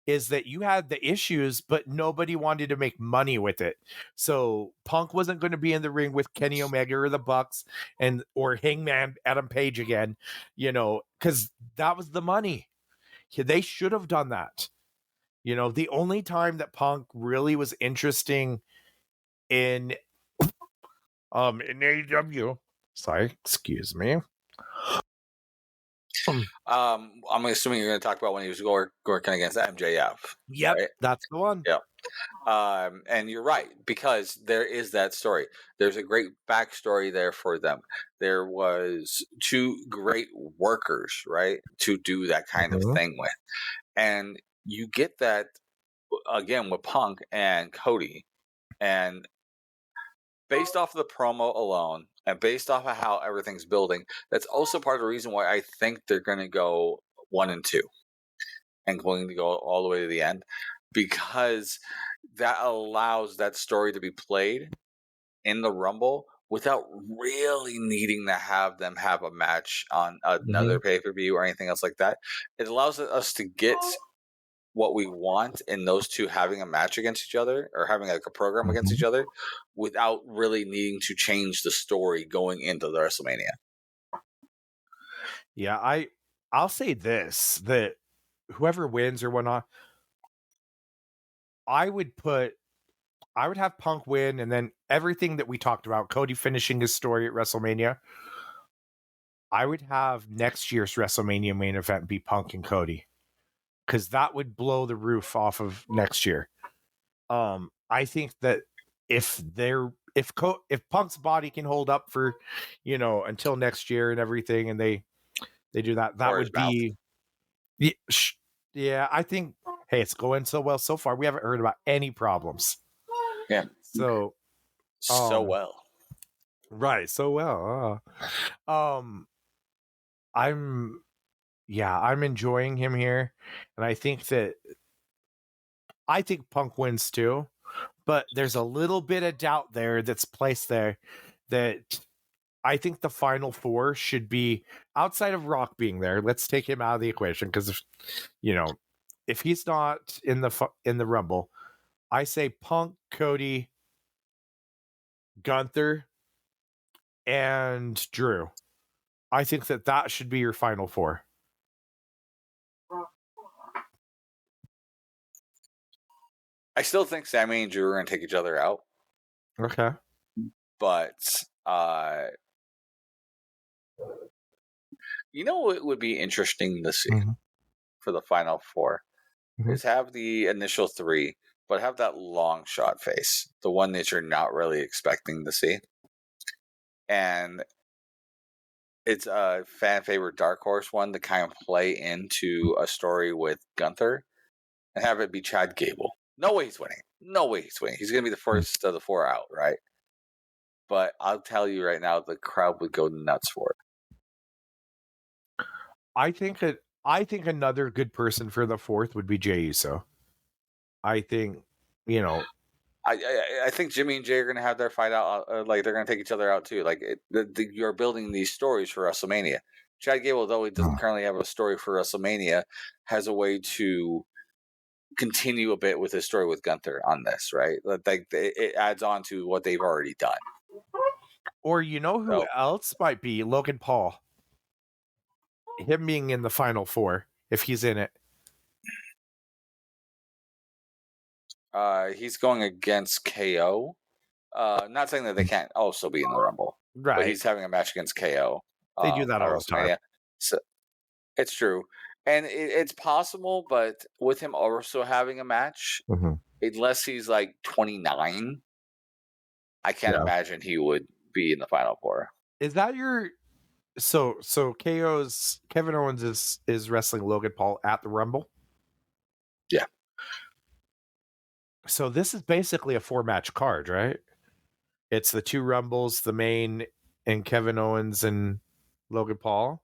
is that you had the issues, but nobody wanted to make money with it. So Punk wasn't going to be in the ring with Kenny Omega or the Bucks or Hangman Adam Page again, because that was the money. They should have done that. The only time that Punk really was interesting in AEW. Sorry, excuse me. I'm assuming you're going to talk about when he was working against MJF. Yep, right? That's the one. Yep. And you're right, because there is that story. There's a great backstory there for them. There was two great workers, right, to do that kind of thing with. And you get that, again, with Punk and Cody. And based off of the promo alone, and based off of how everything's building, that's also part of the reason why I think they're going to go 1 and 2 and going to go all the way to the end, because that allows that story to be played in the Rumble without really needing to have them have a match on another pay-per-view or anything else like that. It allows us to get what we want in those two having a match against each other or having like a program against each other without really needing to change the story going into the WrestleMania. Yeah, I'll say this, that whoever wins or whatnot, I would have Punk win, and then everything that we talked about, Cody finishing his story at WrestleMania, I would have next year's WrestleMania main event be Punk and Cody, because that would blow the roof off of next year. I think that if Punk's body can hold up for, until next year and everything, and they do that would be, yeah, I think, hey, it's going so well so far. We haven't heard about any problems. Yeah. So well. Right, so well. I'm enjoying him here, and I think Punk wins too, but there's a little bit of doubt there that's placed there that I think the final four should be outside of Rock being there. Let's take him out of the equation, because if he's not in the Rumble, I say Punk, Cody, Gunther, and Drew. I think that should be your final four. I still think Sammy and Drew are going to take each other out. Okay. But, what would be interesting to see for the final four is have the initial three, but have that long shot face, the one that you're not really expecting to see. And it's a fan favorite dark horse one to kind of play into a story with Gunther and have it be Chad Gable. No way he's winning. He's going to be the first of the four out, right? But I'll tell you right now, the crowd would go nuts for it. I think another good person for the fourth would be Jey Uso. I think, I think Jimmy and Jay are going to have their fight out. Like, they're going to take each other out too. Like, you're building these stories for WrestleMania. Chad Gable, though he doesn't currently have a story for WrestleMania, has a way to continue a bit with his story with Gunther on this, right? Like, it adds on to what they've already done. Or who else might be? Logan Paul. him being in the final four if he's in it. He's going against KO. Not saying that they can't also be in the Rumble, but Right. he's having a match against KO. They do that at all the time. WrestleMania. So it's true, and it's possible. But with him also having a match, unless he's like 29, I can't imagine he would be in the final four. Is that your so KO's Kevin Owens is wrestling Logan Paul at the Rumble? Yeah. So this is basically a 4-match card, right? It's the 2 Rumbles, the main, and Kevin Owens and Logan Paul.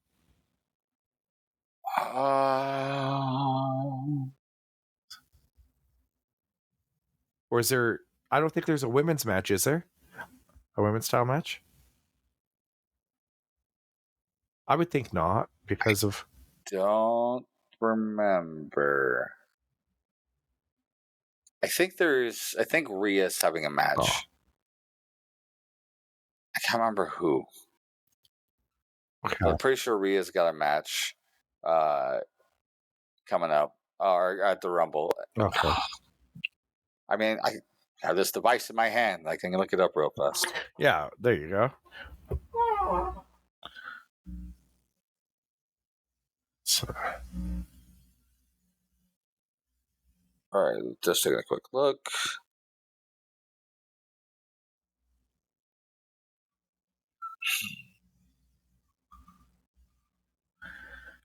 Or is there? I don't think there's a women's match, is there? A women's title match? I would think not because of. Don't remember. I think Rhea's having a match. Oh. I can't remember who. Okay. I'm pretty sure Rhea's got a match coming up or at the Rumble. Okay. I mean, I have this device in my hand. I can look it up real fast. Yeah, there you go. So. All right, just taking a quick look.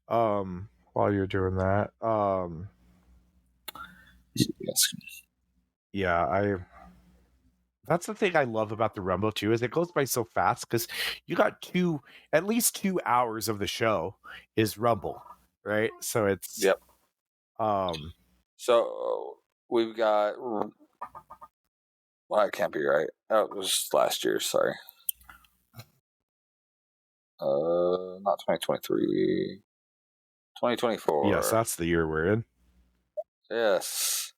While you're doing that, yeah, that's the thing I love about the Rumble too, is it goes by so fast because you got at least 2 hours of the show is Rumble, right? So it's yep. So we've got. Well, it can't be right. Oh, it was last year. Sorry. Not 2023. 2024. Yes, that's the year we're in. Yes.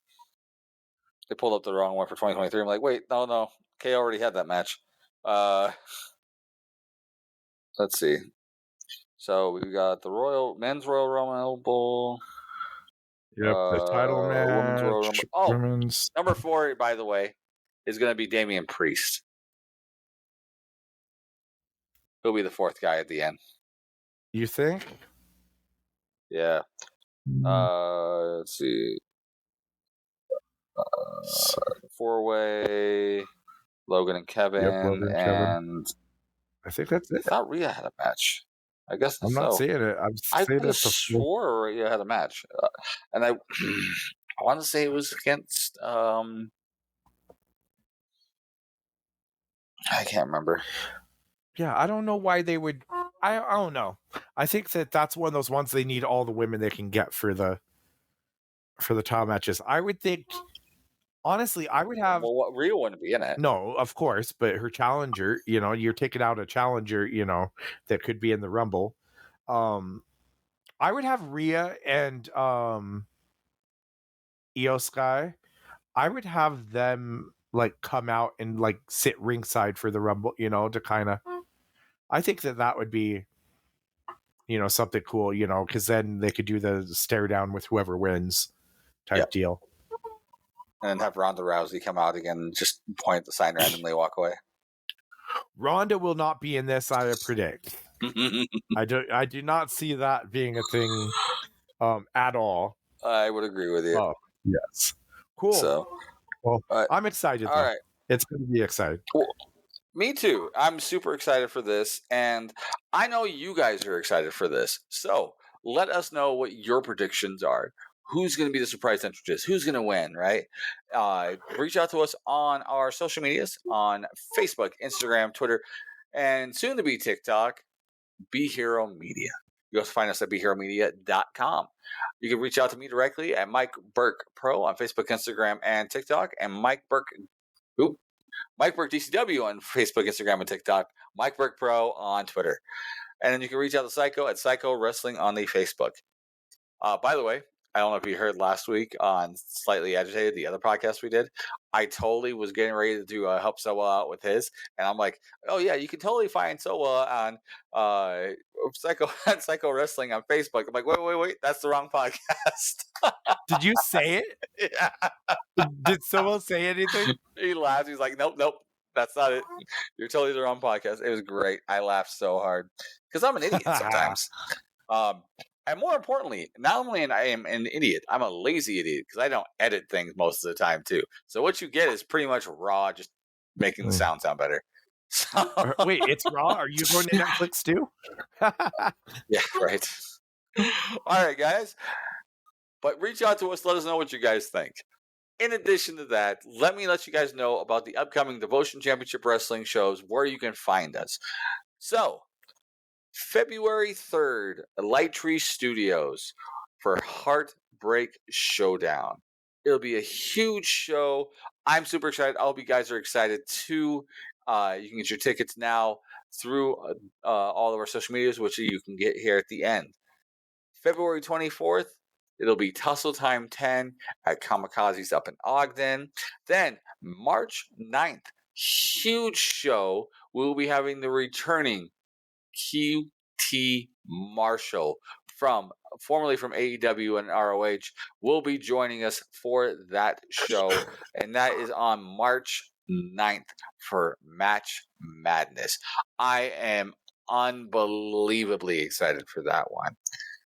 They pulled up the wrong one for 2023. I'm like, wait, no. Kay already had that match. Let's see. So we got the men's Royal Rumble. Yep, the title match. Women's Royal Rumble. Oh, women's. Number 4, by the way, is going to be Damian Priest. He'll be the 4th guy at the end. You think? Yeah. Let's see. 4-way. Logan and Kevin. Yep, Logan and Kevin. I think that's it. I thought Rhea had a match. I guess I'm not seeing it. I could have swore Rhea had a match, and I want to say it was against. I can't remember. Yeah, I don't know why they would. I don't know. I think that's one of those ones they need all the women they can get for the title matches. I would think. Honestly, I would have. Well, Rhea wouldn't be in it. No, of course, but her challenger, you're taking out a challenger, that could be in the Rumble. I would have Rhea and Io Sky. I would have them like come out and like sit ringside for the Rumble, to kind of. I think that would be, something cool, because then they could do the stare down with whoever wins type deal. And then have Ronda Rousey come out again and just point at the sign randomly, walk away. Ronda will not be in this, I predict. I do not see that being a thing at all. I would agree with you. Oh, yes. Cool. So, well, I'm excited. All right. It's going to be exciting. Cool. Me too. I'm super excited for this, and I know you guys are excited for this. So let us know what your predictions are. Who's going to be the surprise entrant? Who's going to win, right? Reach out to us on our social medias on Facebook, Instagram, Twitter, and soon to be TikTok, Be Hero Media. You also find us at BeHeroMedia.com. You can reach out to me directly at Mike Burke Pro on Facebook, Instagram, and TikTok, and Mike Burke DCW on Facebook, Instagram, and TikTok. Mike Burke Pro on Twitter. And then you can reach out to Psycho at Psycho Wrestling on the Facebook. By the way, I don't know if you heard last week on Slightly Agitated, the other podcast we did. I totally was getting ready to help Soa out with his, and I'm like, oh yeah, you can totally find Soa on Psycho Wrestling on Facebook. I'm like, wait, that's the wrong podcast. Did you say it? Yeah. Did someone say anything? He laughed. He's like, nope, that's not it. You're totally the wrong podcast. It was great. I laughed so hard because I'm an idiot sometimes. And more importantly, not only am I an idiot, I'm a lazy idiot because I don't edit things most of the time too. So what you get is pretty much raw, just making the sound better. So, Wait, it's raw? Are you going to Netflix too? yeah, right. All right, guys. But reach out to us. Let us know what you guys think. In addition to that, let you guys know about the upcoming Devotion Championship Wrestling shows where you can find us. So, February 3rd, Light Tree Studios for Heartbreak Showdown. It'll be a huge show. I'm super excited. I hope you guys are excited too. You can get your tickets now through all of our social medias, which you can get here at the end. February 24th, it'll be Tussle Time 10 at Kamikaze's up in Ogden. Then March 9th, huge show. We'll be having the returning QT Marshall formerly from AEW and ROH will be joining us for that show, and that is on March 9th for Match Madness. I am unbelievably excited for that one.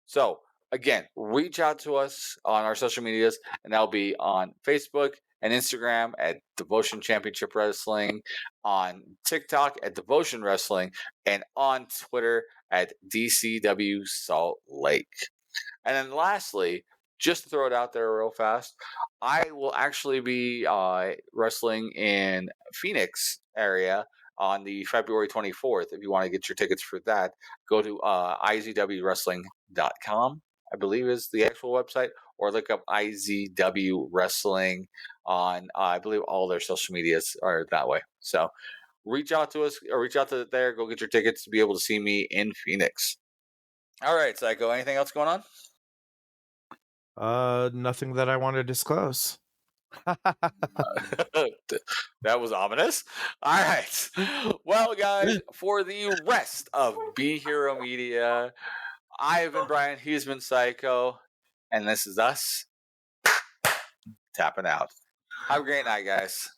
So again, reach out to us on our social medias, and that'll be on Facebook and Instagram at Devotion Championship Wrestling, on TikTok at Devotion Wrestling, and on Twitter at DCW Salt Lake. And then lastly, just to throw it out there real fast, I will actually be wrestling in Phoenix area on the February 24th. If you want to get your tickets for that, go to izwwrestling.com, I believe is the actual website, or look up IZW Wrestling on, I believe all their social medias are that way. So reach out to us, or reach out to there, go get your tickets to be able to see me in Phoenix. All right, Psycho, anything else going on? Nothing that I want to disclose. That was ominous. All right. Well, guys, for the rest of Be Hero Media, I have been Brian, he's been Psycho, and this is us tapping out. Have a great night, guys.